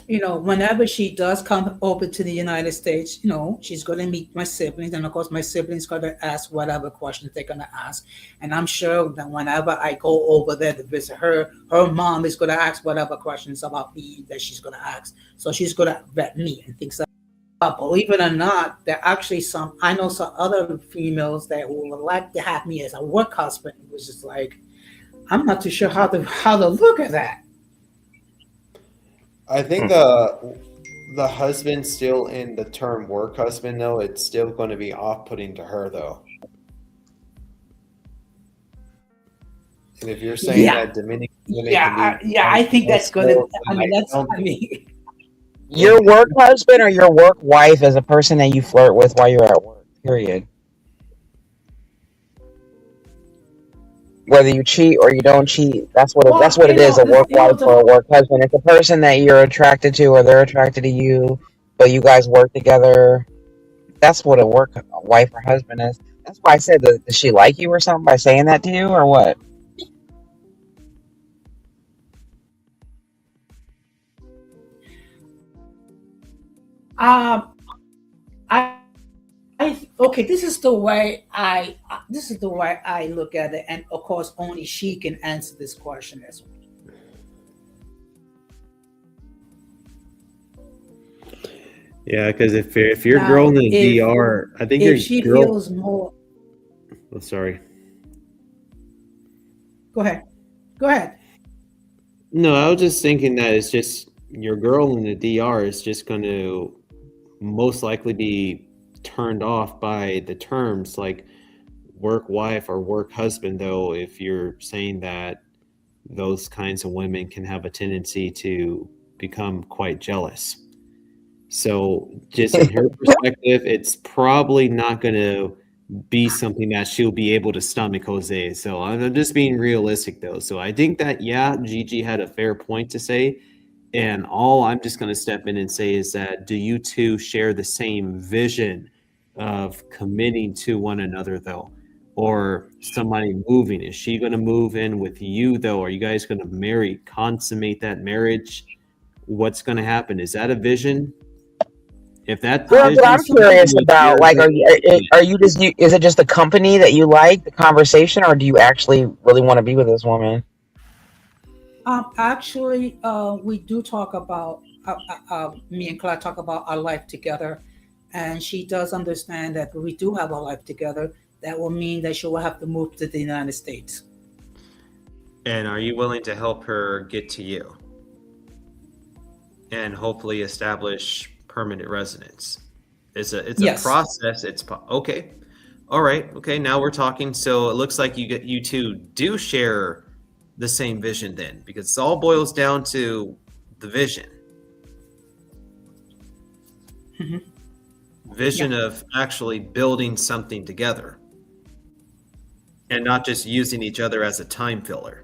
whenever she does come over to the United States, she's going to meet my siblings. And of course, my siblings going to ask whatever questions they're going to ask. And I'm sure that whenever I go over there to visit her, her mom is going to ask whatever questions about me that she's going to ask. So she's going to vet me and things like that. Believe it or not, there are actually I know some other females that would like to have me as a work husband, which is like, I'm not too sure how to look at that. I think Hmm. the husband still in the term work husband though, it's still going to be off putting to her though. And if you're saying Yeah, that Dominican women can yeah, be I think that's good. forceful, I then mean, I don't. I mean, Your work husband or your work wife is a person that you flirt with while you're at work. Period. Whether you cheat or you don't cheat, that's well, what it is. A work wife or a the work husband. It's a person that you're attracted to or they're attracted to you, but you guys work together. That's what a work wife or husband is. That's why I said, does she like you or something by saying that to you or what? Um, I, okay. This is the way I look at it, and of course, only she can answer this question as well. Yeah, because if your girl in Now, the DR, I think if your she girl. feels more, Oh, sorry. go ahead, go ahead. No, I was just thinking that it's just your girl in the DR is just going to most likely be turned off by the terms like work wife or work husband, though, if you're saying that those kinds of women can have a tendency to become quite jealous. So, just in her perspective, it's probably not going to be something that she'll be able to stomach, Jose. So, I'm just being realistic, though. So, I think that, yeah, Gigi had a fair point to say. And all I'm just going to step in and say is that do you two share the same vision of committing to one another, though? Or somebody moving? Is she going to move in with you, though? Are you guys going to marry, consummate that marriage? What's going to happen? Is that a vision? If that Well, that's what Um, vision I'm is so curious with about. your Like, girl, are you just is it just the company that you like, the conversation, or do you actually really want to be with this woman? actually, we do talk about me and Claire talk about our life together, and she does understand that we do have our life together. That will mean that she will have to move to the United States. and are you willing to help her get to you and hopefully establish permanent residence? It's a Yes. process. Okay. All right. Okay. Now we're talking. So it looks like you two do share the same vision then, because it all boils down to the vision, Hmm. vision Yeah. of actually building something together and not just using each other as a time filler.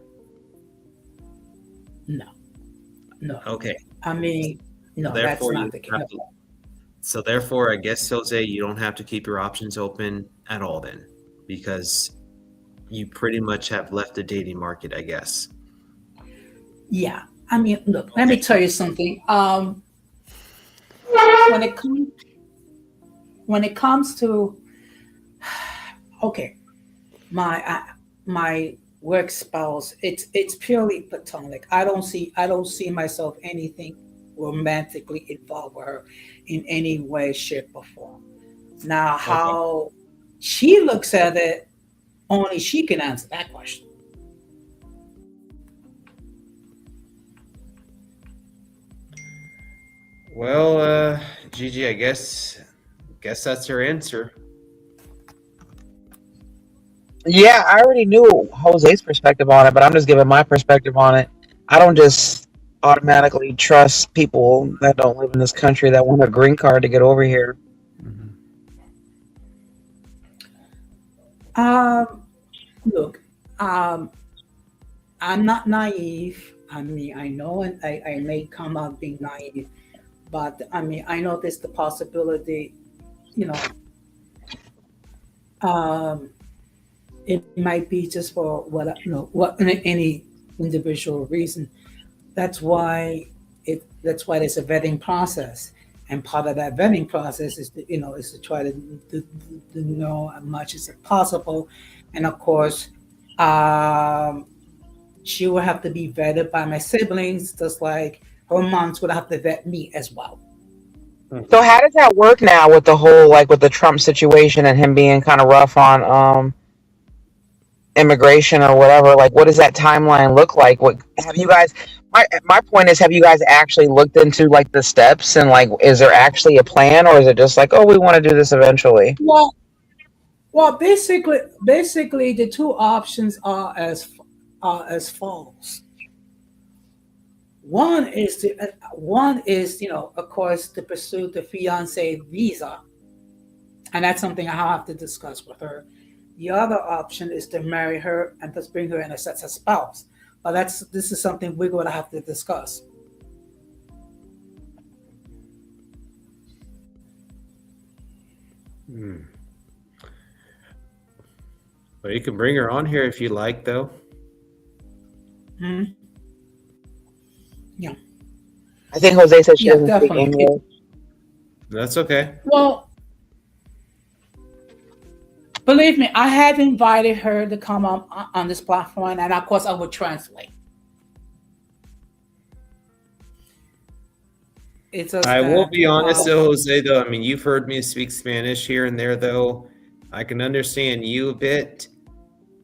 No. No. Okay. I mean, no, that's Therefore, you not the case. have to. So therefore, I guess Jose, you don't have to keep your options open at all then, because you pretty much have left the dating market, I guess. Yeah. I mean, look. Let me Okay. tell you something. When it comes to okay, my work spouse, it's purely platonic. I don't see myself anything romantically involved with her in any way, shape, or form. Now, Okay. how she looks at it, only she can answer that question. Well, Gigi, I guess that's your answer. Yeah, I already knew Jose's perspective on it, but I'm just giving my perspective on it. I don't just automatically trust people that don't live in this country that want a green card to get over here. Mhm. Look, um, I'm not naive. I mean, I know, and I may come out being naive, but I mean, I know there's the possibility, you know, um, it might be just for what any individual reason. That's why that's why there's a vetting process, and part of that vetting process is to try to know as much as possible, and of course, um, she will have to be vetted by my siblings, just like her moms would have to vet me as well. So how does that work now with the whole like with the Trump situation and him being kind of rough on immigration or whatever? Like, what does that timeline look like? What have you guys? My point is, have you guys actually looked into like the steps and like, is there actually a plan or is it just like, oh, we want to do this eventually? Well, well, basically, the two options are as follows. One is of course, to pursue the fiance visa, and that's something I have to discuss with her. The other option is to marry her and just bring her in as a spouse. But this is something we're going to have to discuss. Hmm. Well, you can bring her on here if you like, though. Hmm. Yeah. I think Jose said she Yeah, doesn't speak definitely. English. That's okay. Well, believe me, I have invited her to come on this platform, and of course, I will translate. It's just I will that be honest, though, Jose. Though I mean, you've heard me speak Spanish here and there. Though I can understand you a bit,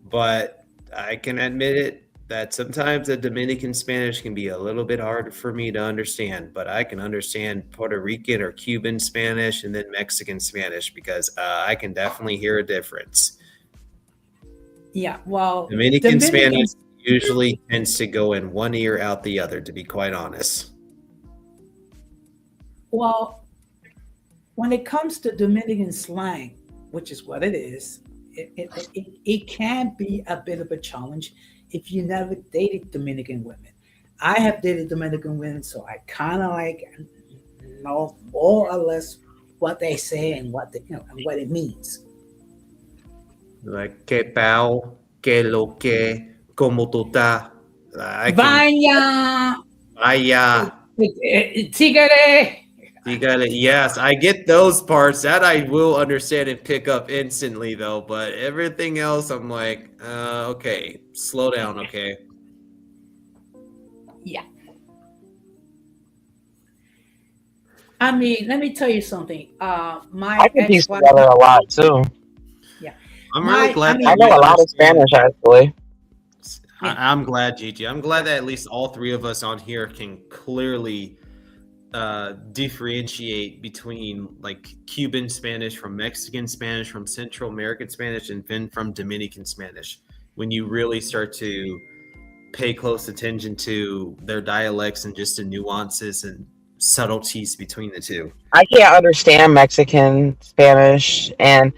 but I can admit it that sometimes the Dominican Spanish can be a little bit hard for me to understand. But I can understand Puerto Rican or Cuban Spanish and then Mexican Spanish because I can definitely hear a difference. yeah, well, Dominican Dominican. Spanish usually tends to go in one ear out the other, to be quite honest. Well, when it comes to Dominican slang, which is what it is, it can be a bit of a challenge if you never dated Dominican women. I have dated Dominican women, so I kind of like know more or less what they say and what and what it means. Like, que pao, que lo que, como tú estás. I can, Vaya, vaya, tigre. you got it. Yes, I get those parts. That I will understand and pick up instantly, though. But everything else, I'm like, okay, slow down, okay. Yeah. I mean, let me tell you something. My I can piece ex-wife, together a lot too. yeah, I'm really glad I that know we a lot of understand. Spanish actually. yeah, I'm glad, Gigi. I'm glad that at least all three of us on here can clearly differentiate between like Cuban Spanish from Mexican Spanish, from Central American Spanish, and then from Dominican Spanish. When you really start to pay close attention to their dialects and just the nuances and subtleties between the two. I can't understand Mexican Spanish, and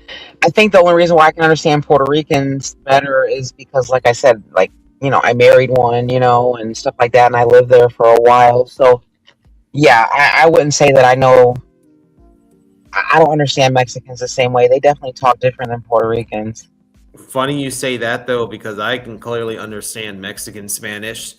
I think the only reason why I can understand Puerto Ricans better is because, like I said, like I married one, and stuff like that, and I lived there for a while. So yeah, I wouldn't say that I know. I don't understand Mexicans the same way. They definitely talk different than Puerto Ricans. Funny you say that though, because I can clearly understand Mexican Spanish.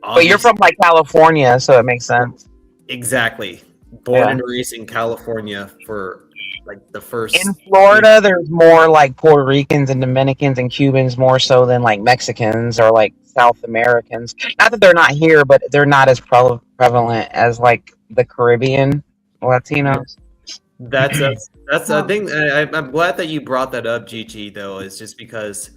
But you're Obviously, from like California, so it makes sense. exactly. Born Yeah. and raised in California for like the In first. Florida, there's more like Puerto Ricans and Dominicans and Cubans more so than like Mexicans or like South Americans. Not that they're not here, but they're not as prevalent as like the Caribbean Latinos. That's I um, think I'm glad that you brought that up, Gigi. Though is just because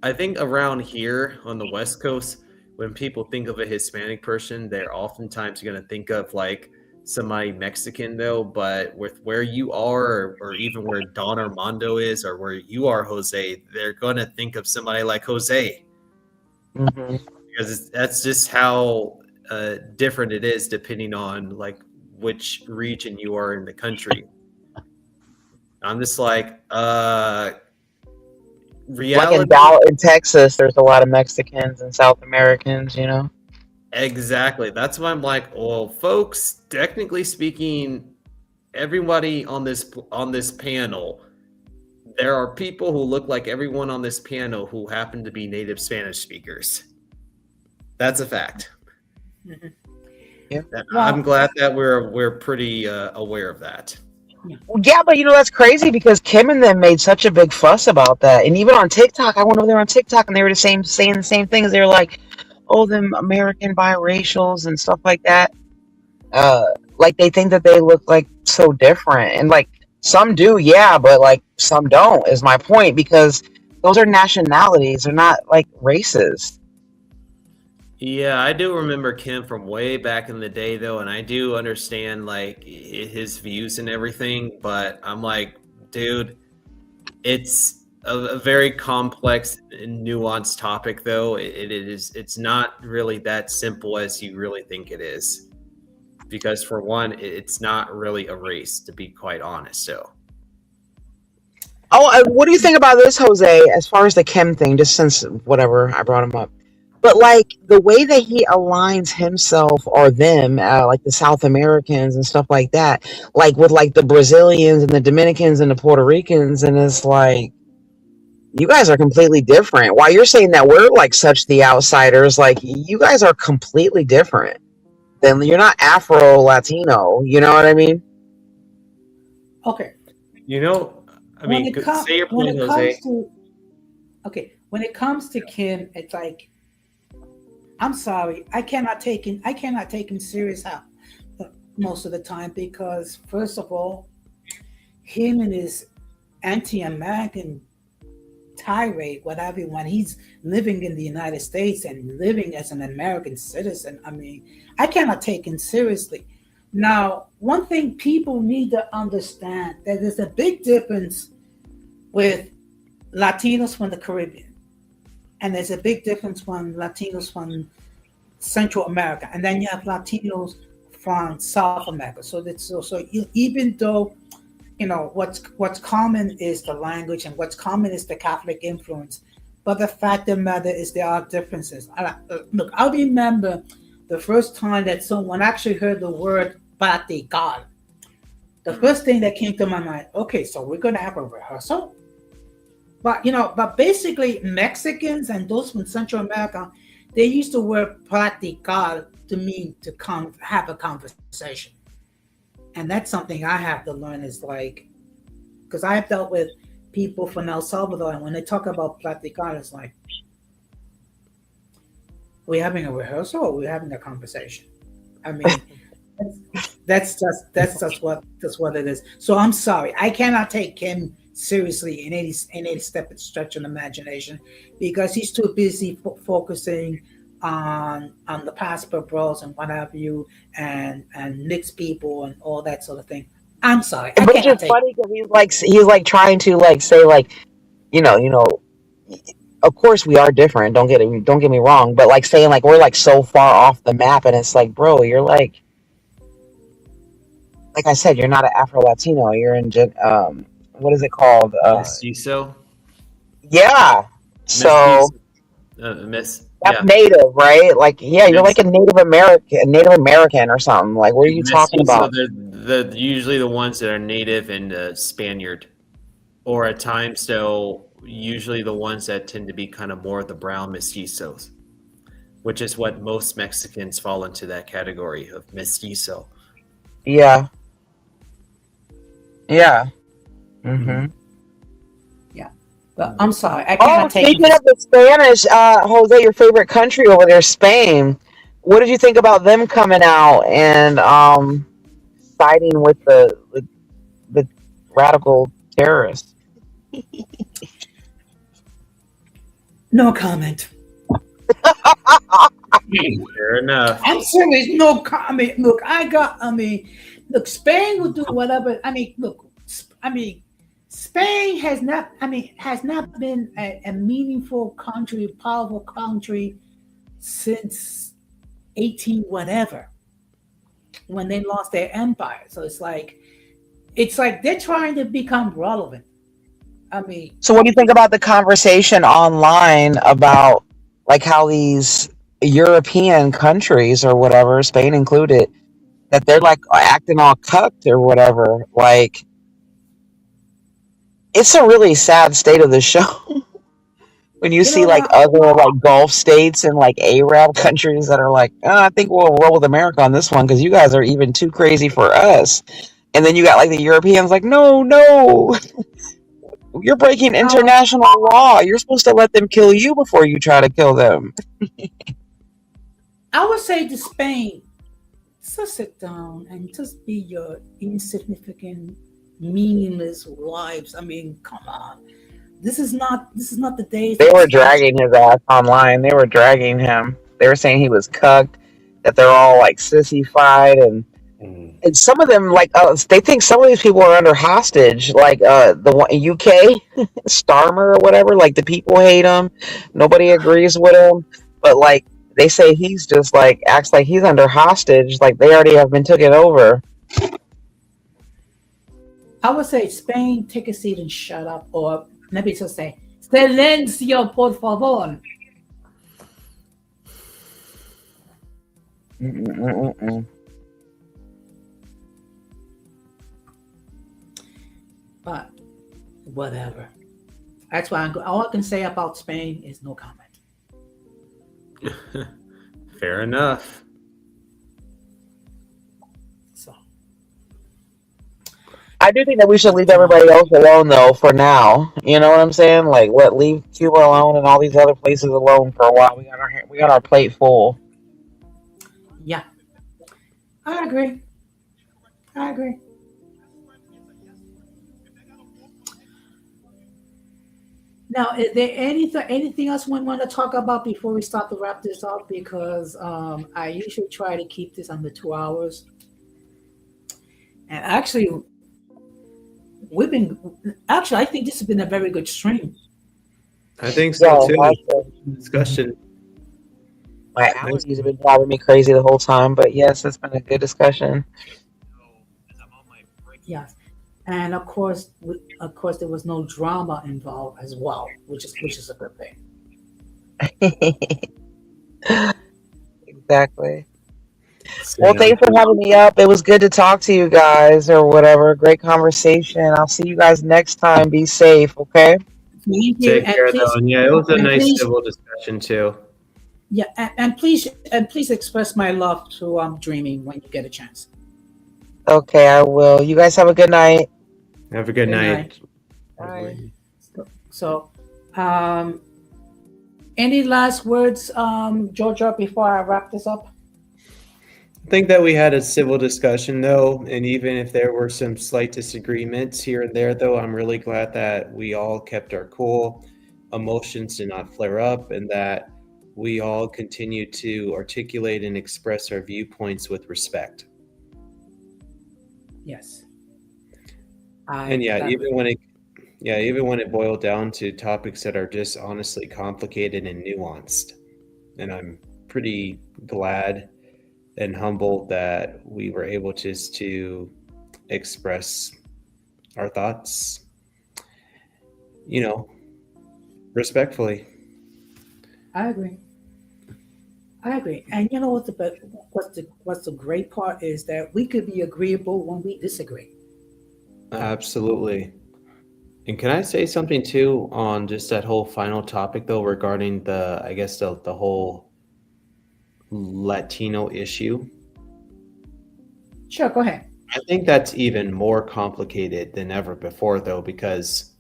I think around here on the West Coast, when people think of a Hispanic person, they're oftentimes going to think of like somebody Mexican, though. But with where you are, or even where Don Armando is, or where you are, Jose, they're going to think of somebody like Jose Hmm. because that's just how different it is depending on like which region you are in the country. I'm just like, Like in reality. In Texas, there's a lot of Mexicans and South Americans. Exactly. That's why I'm like, well, folks, technically speaking, everybody on this panel, there are people who look like everyone on this panel who happen to be native Spanish speakers. That's a fact. mhm. Yeah. I'm Well, glad that we're pretty aware of that. Yeah, but that's crazy because Kim and them made such a big fuss about that. And even on TikTok, I went over there on TikTok and they were saying the same things. They were like, oh, them American biracials and stuff like that. Uh, like they think that they look like so different. And like some do, yeah, but like some don't, is my point, because those are nationalities, they're not like races. Yeah, I do remember Kim from way back in the day, though, and I do understand like his views and everything. But I'm like, dude, it's a very complex and nuanced topic, though. It's not really that simple as you really think it is. Because for one, it's not really a race, to be quite honest. So Oh, what do you think about this, Jose, as far as the Kim thing, just since whatever I brought him up? But like the way that he aligns himself or them, like the South Americans and stuff like that, like with like the Brazilians and the Dominicans and the Puerto Ricans, and it's like you guys are completely different. While you're saying that we're like such the outsiders, like you guys are completely different. Then you're not Afro Latino. You know what I mean? Okay. You know, I mean, say your point, Jose. When it comes to Kim, it's like, I'm sorry, I cannot take him serious out most of the time, because first of all, him and his anti-American tirade, whatever, when he's living in the United States and living as an American citizen, I mean, I cannot take him seriously. Now, one thing people need to understand, that there's a big difference with Latinos from the Caribbean. And there's a big difference when Latinos from Central America, and then you have Latinos from South America. So even though what's common is the language, and what's common is the Catholic influence, but the fact of the matter is there are differences. Look, I remember the first time that someone actually heard the word "practicar." The first thing that came to my mind, okay, so we're going to have a rehearsal. But basically Mexicans and those from Central America, they used the word "practicar" to mean to come have a conversation. And that's something I have to learn, is like, because I've dealt with people from El Salvador, and when they talk about "practicar," it's like, we're having a rehearsal or we're having a conversation. I mean, that's just what it is. So I'm sorry, I cannot take him seriously in any stretch of imagination, because he's too busy focusing on the passport bros and what have you, and mixed people and all that sort of thing. I'm sorry, I Which is cannot take. funny because he's like trying to like say like, you know, of course we are different. Don't get me wrong, but like saying like we're like so far off the map, and it's like, bro, you're like I said, you're not an Afro Latino. You're in what is it called? Mestizo. Yeah. So Miss. that's Yeah. native, right? Like, yeah, you're like a Native American or something. Like, what are you talking about? They're usually the ones that are native and Spaniard, or at times they'll usually the ones that tend to be kind of more the brown mestizos, which is what most Mexicans fall into that category of mestizo. Yeah. Yeah. Mm-hmm. Yeah, but I'm sorry, I cannot take. Speaking of the Spanish, Jose, your favorite country over there, Spain. What did you think about them coming out and siding with the radical terrorists? No comment. Fair enough. I'm serious. No comment. Look, Spain will do whatever. Spain has not been a meaningful country, powerful country since 18 whatever, when they lost their empire. So it's like they're trying to become relevant. So what do you think about the conversation online about like how these European countries or whatever, Spain included, that they're like acting all cucked or whatever? Like, it's a really sad state of the show when you see like other like Gulf states and like Arab countries that are like, I think we'll roll with America on this one because you guys are even too crazy for us. And then you got like the Europeans like, no, you're breaking international law. You're supposed to let them kill you before you try to kill them. I would say to Spain, just sit down and just be your insignificant, meaningless lives. Come on. This is not the day. They were dragging his ass online. They were dragging him. They were saying he was cucked, that they're all like sissified, and some of them like they think some of these people are under hostage. Like the one UK Starmer or whatever. Like the people hate him. Nobody agrees with him. But like they say he's just like acts like he's under hostage. Like they already have been taken over. I would say Spain, take a seat and shut up, or maybe just say silencio, por favor. Mm-mm-mm-mm. But whatever. That's why all I can say about Spain is no comment. Fair enough. So I do think that we should leave everybody else alone, though, for now. You know what I'm saying? Like, leave Cuba alone and all these other places alone for a while. We got our plate full. yeah, I agree. I agree. Now, is there anything else we want to talk about before we start to wrap this up? Because I usually try to keep this under 2 hours. And actually, I think this has been a very good stream. I think so too. Also, Discussion. my allergies have been driving me crazy the whole time, but yes, it's been a good discussion. Yes. And of course, there was no drama involved as well, which is a good thing. Exactly. Well, thanks for having me up. It was good to talk to you guys or whatever. Great conversation. I'll see you guys next time. Be safe, okay? Thank you. Take care, though. And yeah, it was a and nice please- civil discussion too. Yeah, and please express my love to Dreaming when you get a chance. Okay, I will. You guys have a good night. Have a good night. Bye. So, any last words, Georgia, before I wrap this up? I think that we had a civil discussion though, and even if there were some slight disagreements here and there, though, I'm really glad that we all kept our cool, emotions did not flare up, and that we all continue to articulate and express our viewpoints with respect. Yes. And even when it boiled down to topics that are just honestly complicated and nuanced, and I'm pretty glad and humbled that we were able just to express our thoughts, respectfully. I agree. And you know what's the great part is that we could be agreeable when we disagree. Absolutely. And can I say something too on just that whole final topic though, regarding the whole Latino issue? Sure, go ahead. I think that's even more complicated than ever before though, because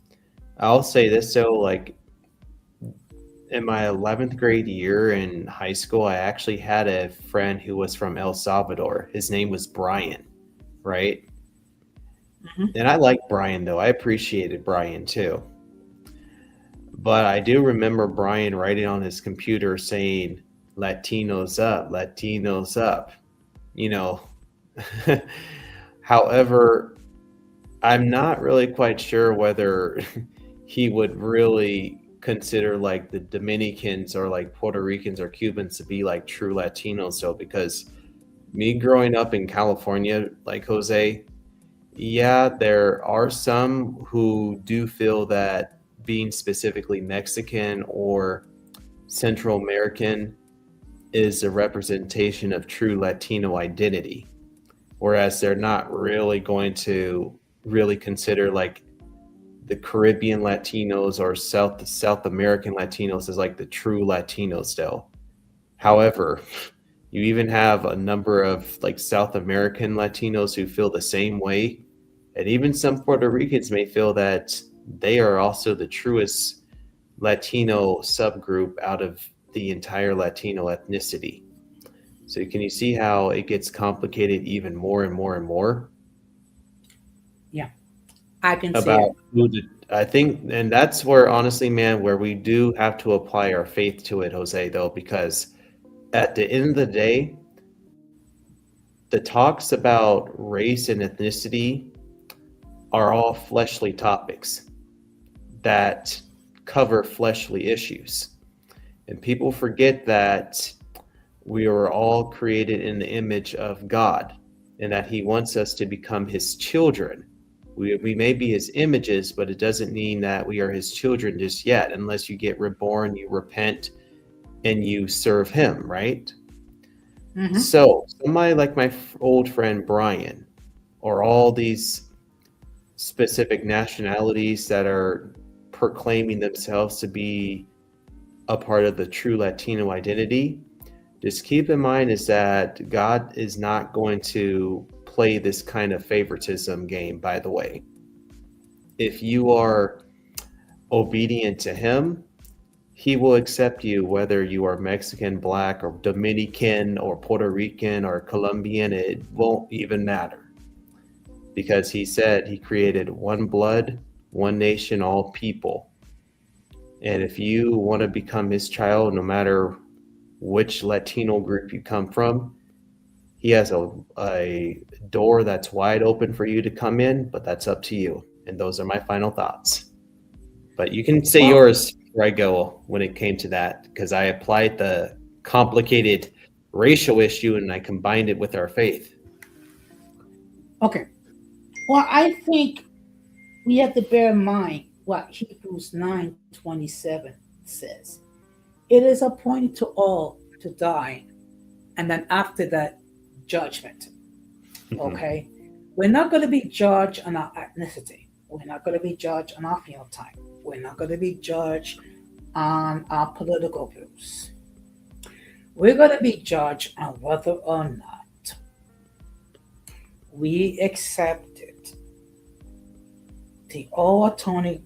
I'll say this though, like in my 11th grade year in high school, I actually had a friend who was from El Salvador. His name was Brian, right? Mm-hmm. And I liked Brian though. I appreciated Brian too. But I do remember Brian writing on his computer saying, Latinos up, However, I'm not really quite sure whether he would really consider like the Dominicans or like Puerto Ricans or Cubans to be like true Latinos though, because me growing up in California, like Jose, yeah, there are some who do feel that being specifically Mexican or Central American is a representation of true Latino identity, whereas they're not really going to really consider like the Caribbean Latinos or South American Latinos as like the true Latinos still. However, you even have a number of like South American Latinos who feel the same way. And even some Puerto Ricans may feel that they are also the truest Latino subgroup out of the entire Latino ethnicity. So can you see how it gets complicated even more and more and more? Yeah, I can see About it. who I think, and that's where honestly, man, where we do have to apply our faith to it, Jose, though, because at the end of the day, the talks about race and ethnicity are all fleshly topics that cover fleshly issues. And people forget that we are all created in the image of God and that he wants us to become his children. We may be his images, but it doesn't mean that we are his children just yet, unless you get reborn, you repent, and you serve him, right? Mm-hmm. So somebody like my old friend Brian, or all these specific nationalities that are proclaiming themselves to be a part of the true Latino identity, just keep in mind is that God is not going to play this kind of favoritism game, by the way. If you are obedient to him, he will accept you whether you are Mexican, Black, or Dominican, or Puerto Rican, or Colombian. It won't even matter, because he said he created one blood, one nation, all people. And if you want to become his child, no matter which Latino group you come from, he has a door that's wide open for you to come in, but that's up to you. And those are my final thoughts. But you can say Well, yours before I go when it came to that, because I applied the complicated racial issue and I combined it with our faith. okay. Well, I think we have to bear in mind what Hebrews 9:27 says. It is appointed to all to die, and then after that, judgment. Okay? We're not going to be judged on our ethnicity. We're not going to be judged on our phenotype. We're not going to be judged on our political views. We're going to be judged on whether or not we accepted the all atoning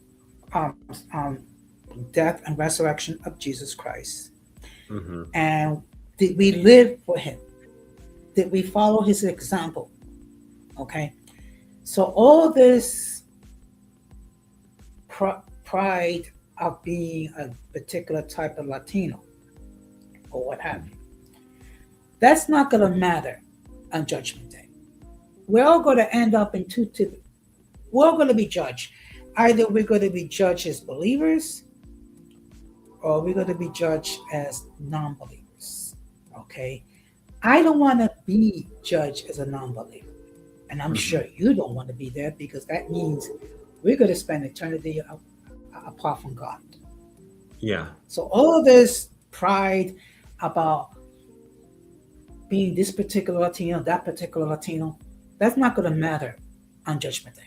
death and resurrection of Jesus Christ. Mm-hmm. And did we live for him? Did we follow his example? Okay. So all this pride of being a particular type of Latino or what have you, that's not going to matter on Judgment Day. We're all going to end up in we're all going to be judged. Either we're going to be judged as believers or we're going to be judged as non-believers. Okay. I don't want to be judged as a non-believer. And I'm sure you don't want to be there, because that means we're going to spend eternity apart from God. Yeah. So all of this pride about being this particular Latino, that particular Latino, that's not going to matter on Judgment Day.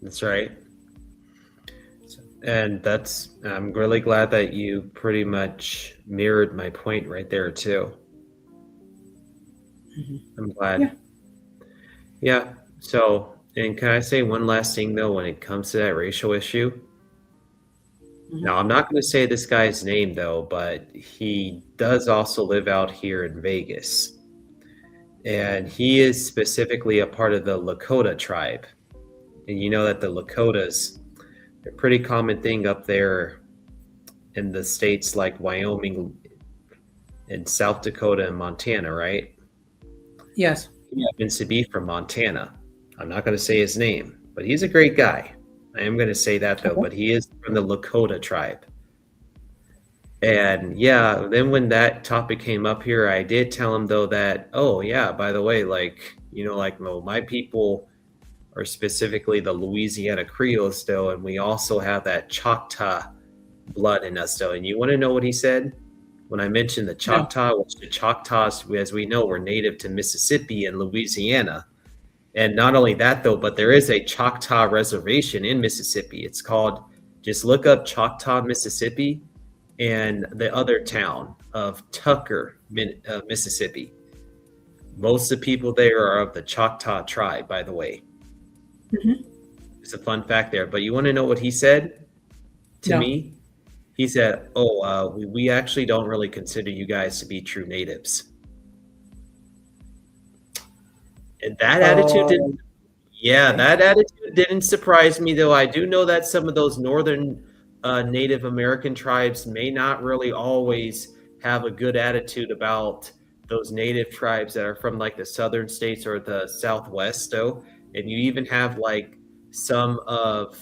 That's right. And I'm really glad that you pretty much mirrored my point right there too. Mm-hmm. I'm glad. Yeah. So, and can I say one last thing though, when it comes to that racial issue? Mm-hmm. Now, I'm not going to say this guy's name though, but he does also live out here in Vegas. And he is specifically a part of the Lakota tribe. And you know that the Lakotas, a pretty common thing up there in the states like Wyoming and South Dakota and Montana, right? Yes. He happens to be from Montana. I'm not going to say his name, but he's a great guy. I am going to say that though, but he is from the Lakota tribe. And yeah, then when that topic came up here, I did tell him though that, oh yeah, by the way, like, you know, like my people are specifically the Louisiana Creoles though, and we also have that Choctaw blood in us though. And you want to know what he said? When I mentioned the Choctaw, which the Choctaws, as we know, were native to Mississippi and Louisiana. And not only that though, but there is a Choctaw reservation in Mississippi. It's called, just look up Choctaw, Mississippi, and the other town of Tucker, Mississippi. Most of the people there are of the Choctaw tribe, by the way. Mm-hmm. It's a fun fact there. But you want to know what he said to me? He said, we actually don't really consider you guys to be true natives. And that attitude didn't surprise me, though. I do know that some of those northern Native American tribes may not really always have a good attitude about those native tribes that are from like the southern states or the Southwest, though. And you even have like some of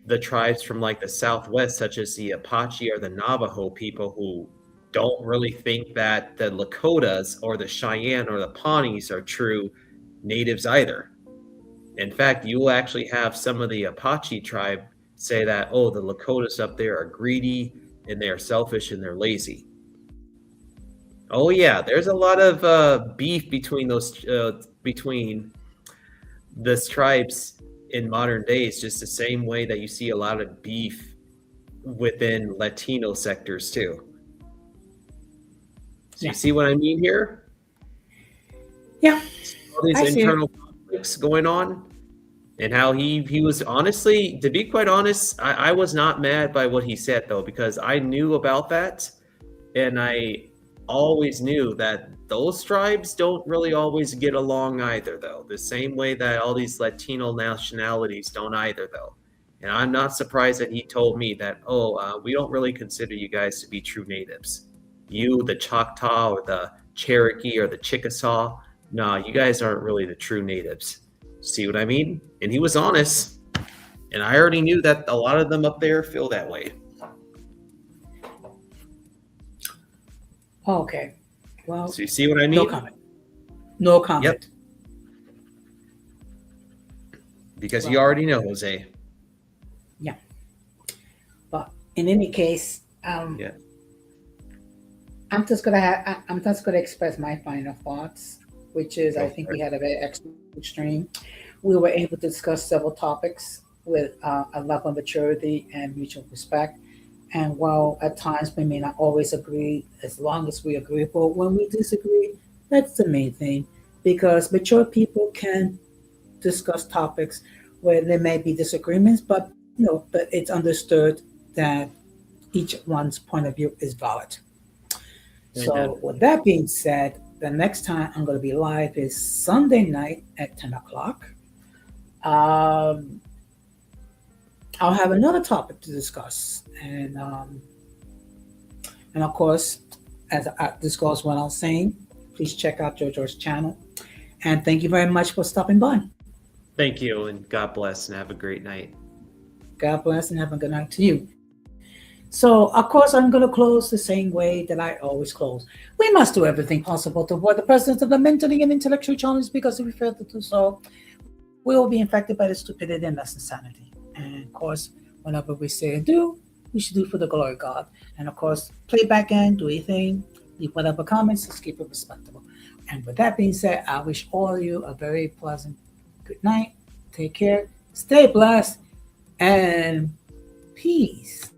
the tribes from like the Southwest, such as the Apache or the Navajo people, who don't really think that the Lakotas or the Cheyenne or the Pawnees are true natives either. In fact, you will actually have some of the Apache tribe say that, oh, the Lakotas up there are greedy and they're selfish and they're lazy. Oh yeah, there's a lot of beef between between the tribes in modern days, just the same way that you see a lot of beef within Latino sectors too. So you see what I mean here? Yeah, All these I see it. internal conflicts going on, and how he was, honestly, to be quite honest, I was not mad by what he said though, because I knew about that, and I always knew that those tribes don't really always get along either though, the same way that all these Latino nationalities don't either though. And I'm not surprised that he told me that, we don't really consider you guys to be true natives. You, the Choctaw or the Cherokee or the Chickasaw, nah, you guys aren't really the true natives. See what I mean? And he was honest. And I already knew that a lot of them up there feel that way. Okay. Well, So you see what I mean? no comment. No comment. Yep. Because you already know, Jose. Yeah. But in any case, Yeah. I'm just gonna express my final thoughts, which is I think we had a very excellent stream. We were able to discuss several topics with a level of maturity and mutual respect. And while at times we may not always agree, as long as we agree, but when we disagree, that's the main thing. Because mature people can discuss topics where there may be disagreements, but but it's understood that each one's point of view is valid. So with that being said, the next time I'm going to be live is Sunday night at 10 o'clock. I'll have another topic to discuss, and of course, as this goes what I was saying, please check out JoJo's channel, and thank you very much for stopping by. Thank you, and God bless, and have a great night. God bless, and have a good night to you. So, of course, I'm going to close the same way that I always close. We must do everything possible to avoid the presence of the mentally and intellectually challenged, because if we fail to do so, we will be infected by the stupidity and less insanity. And of course, whenever we say and do, we should do for the glory of God. And of course, play back in, do your thing, leave whatever comments, just keep it respectable. And with that being said, I wish all of you a very pleasant good night. Take care, stay blessed, and peace.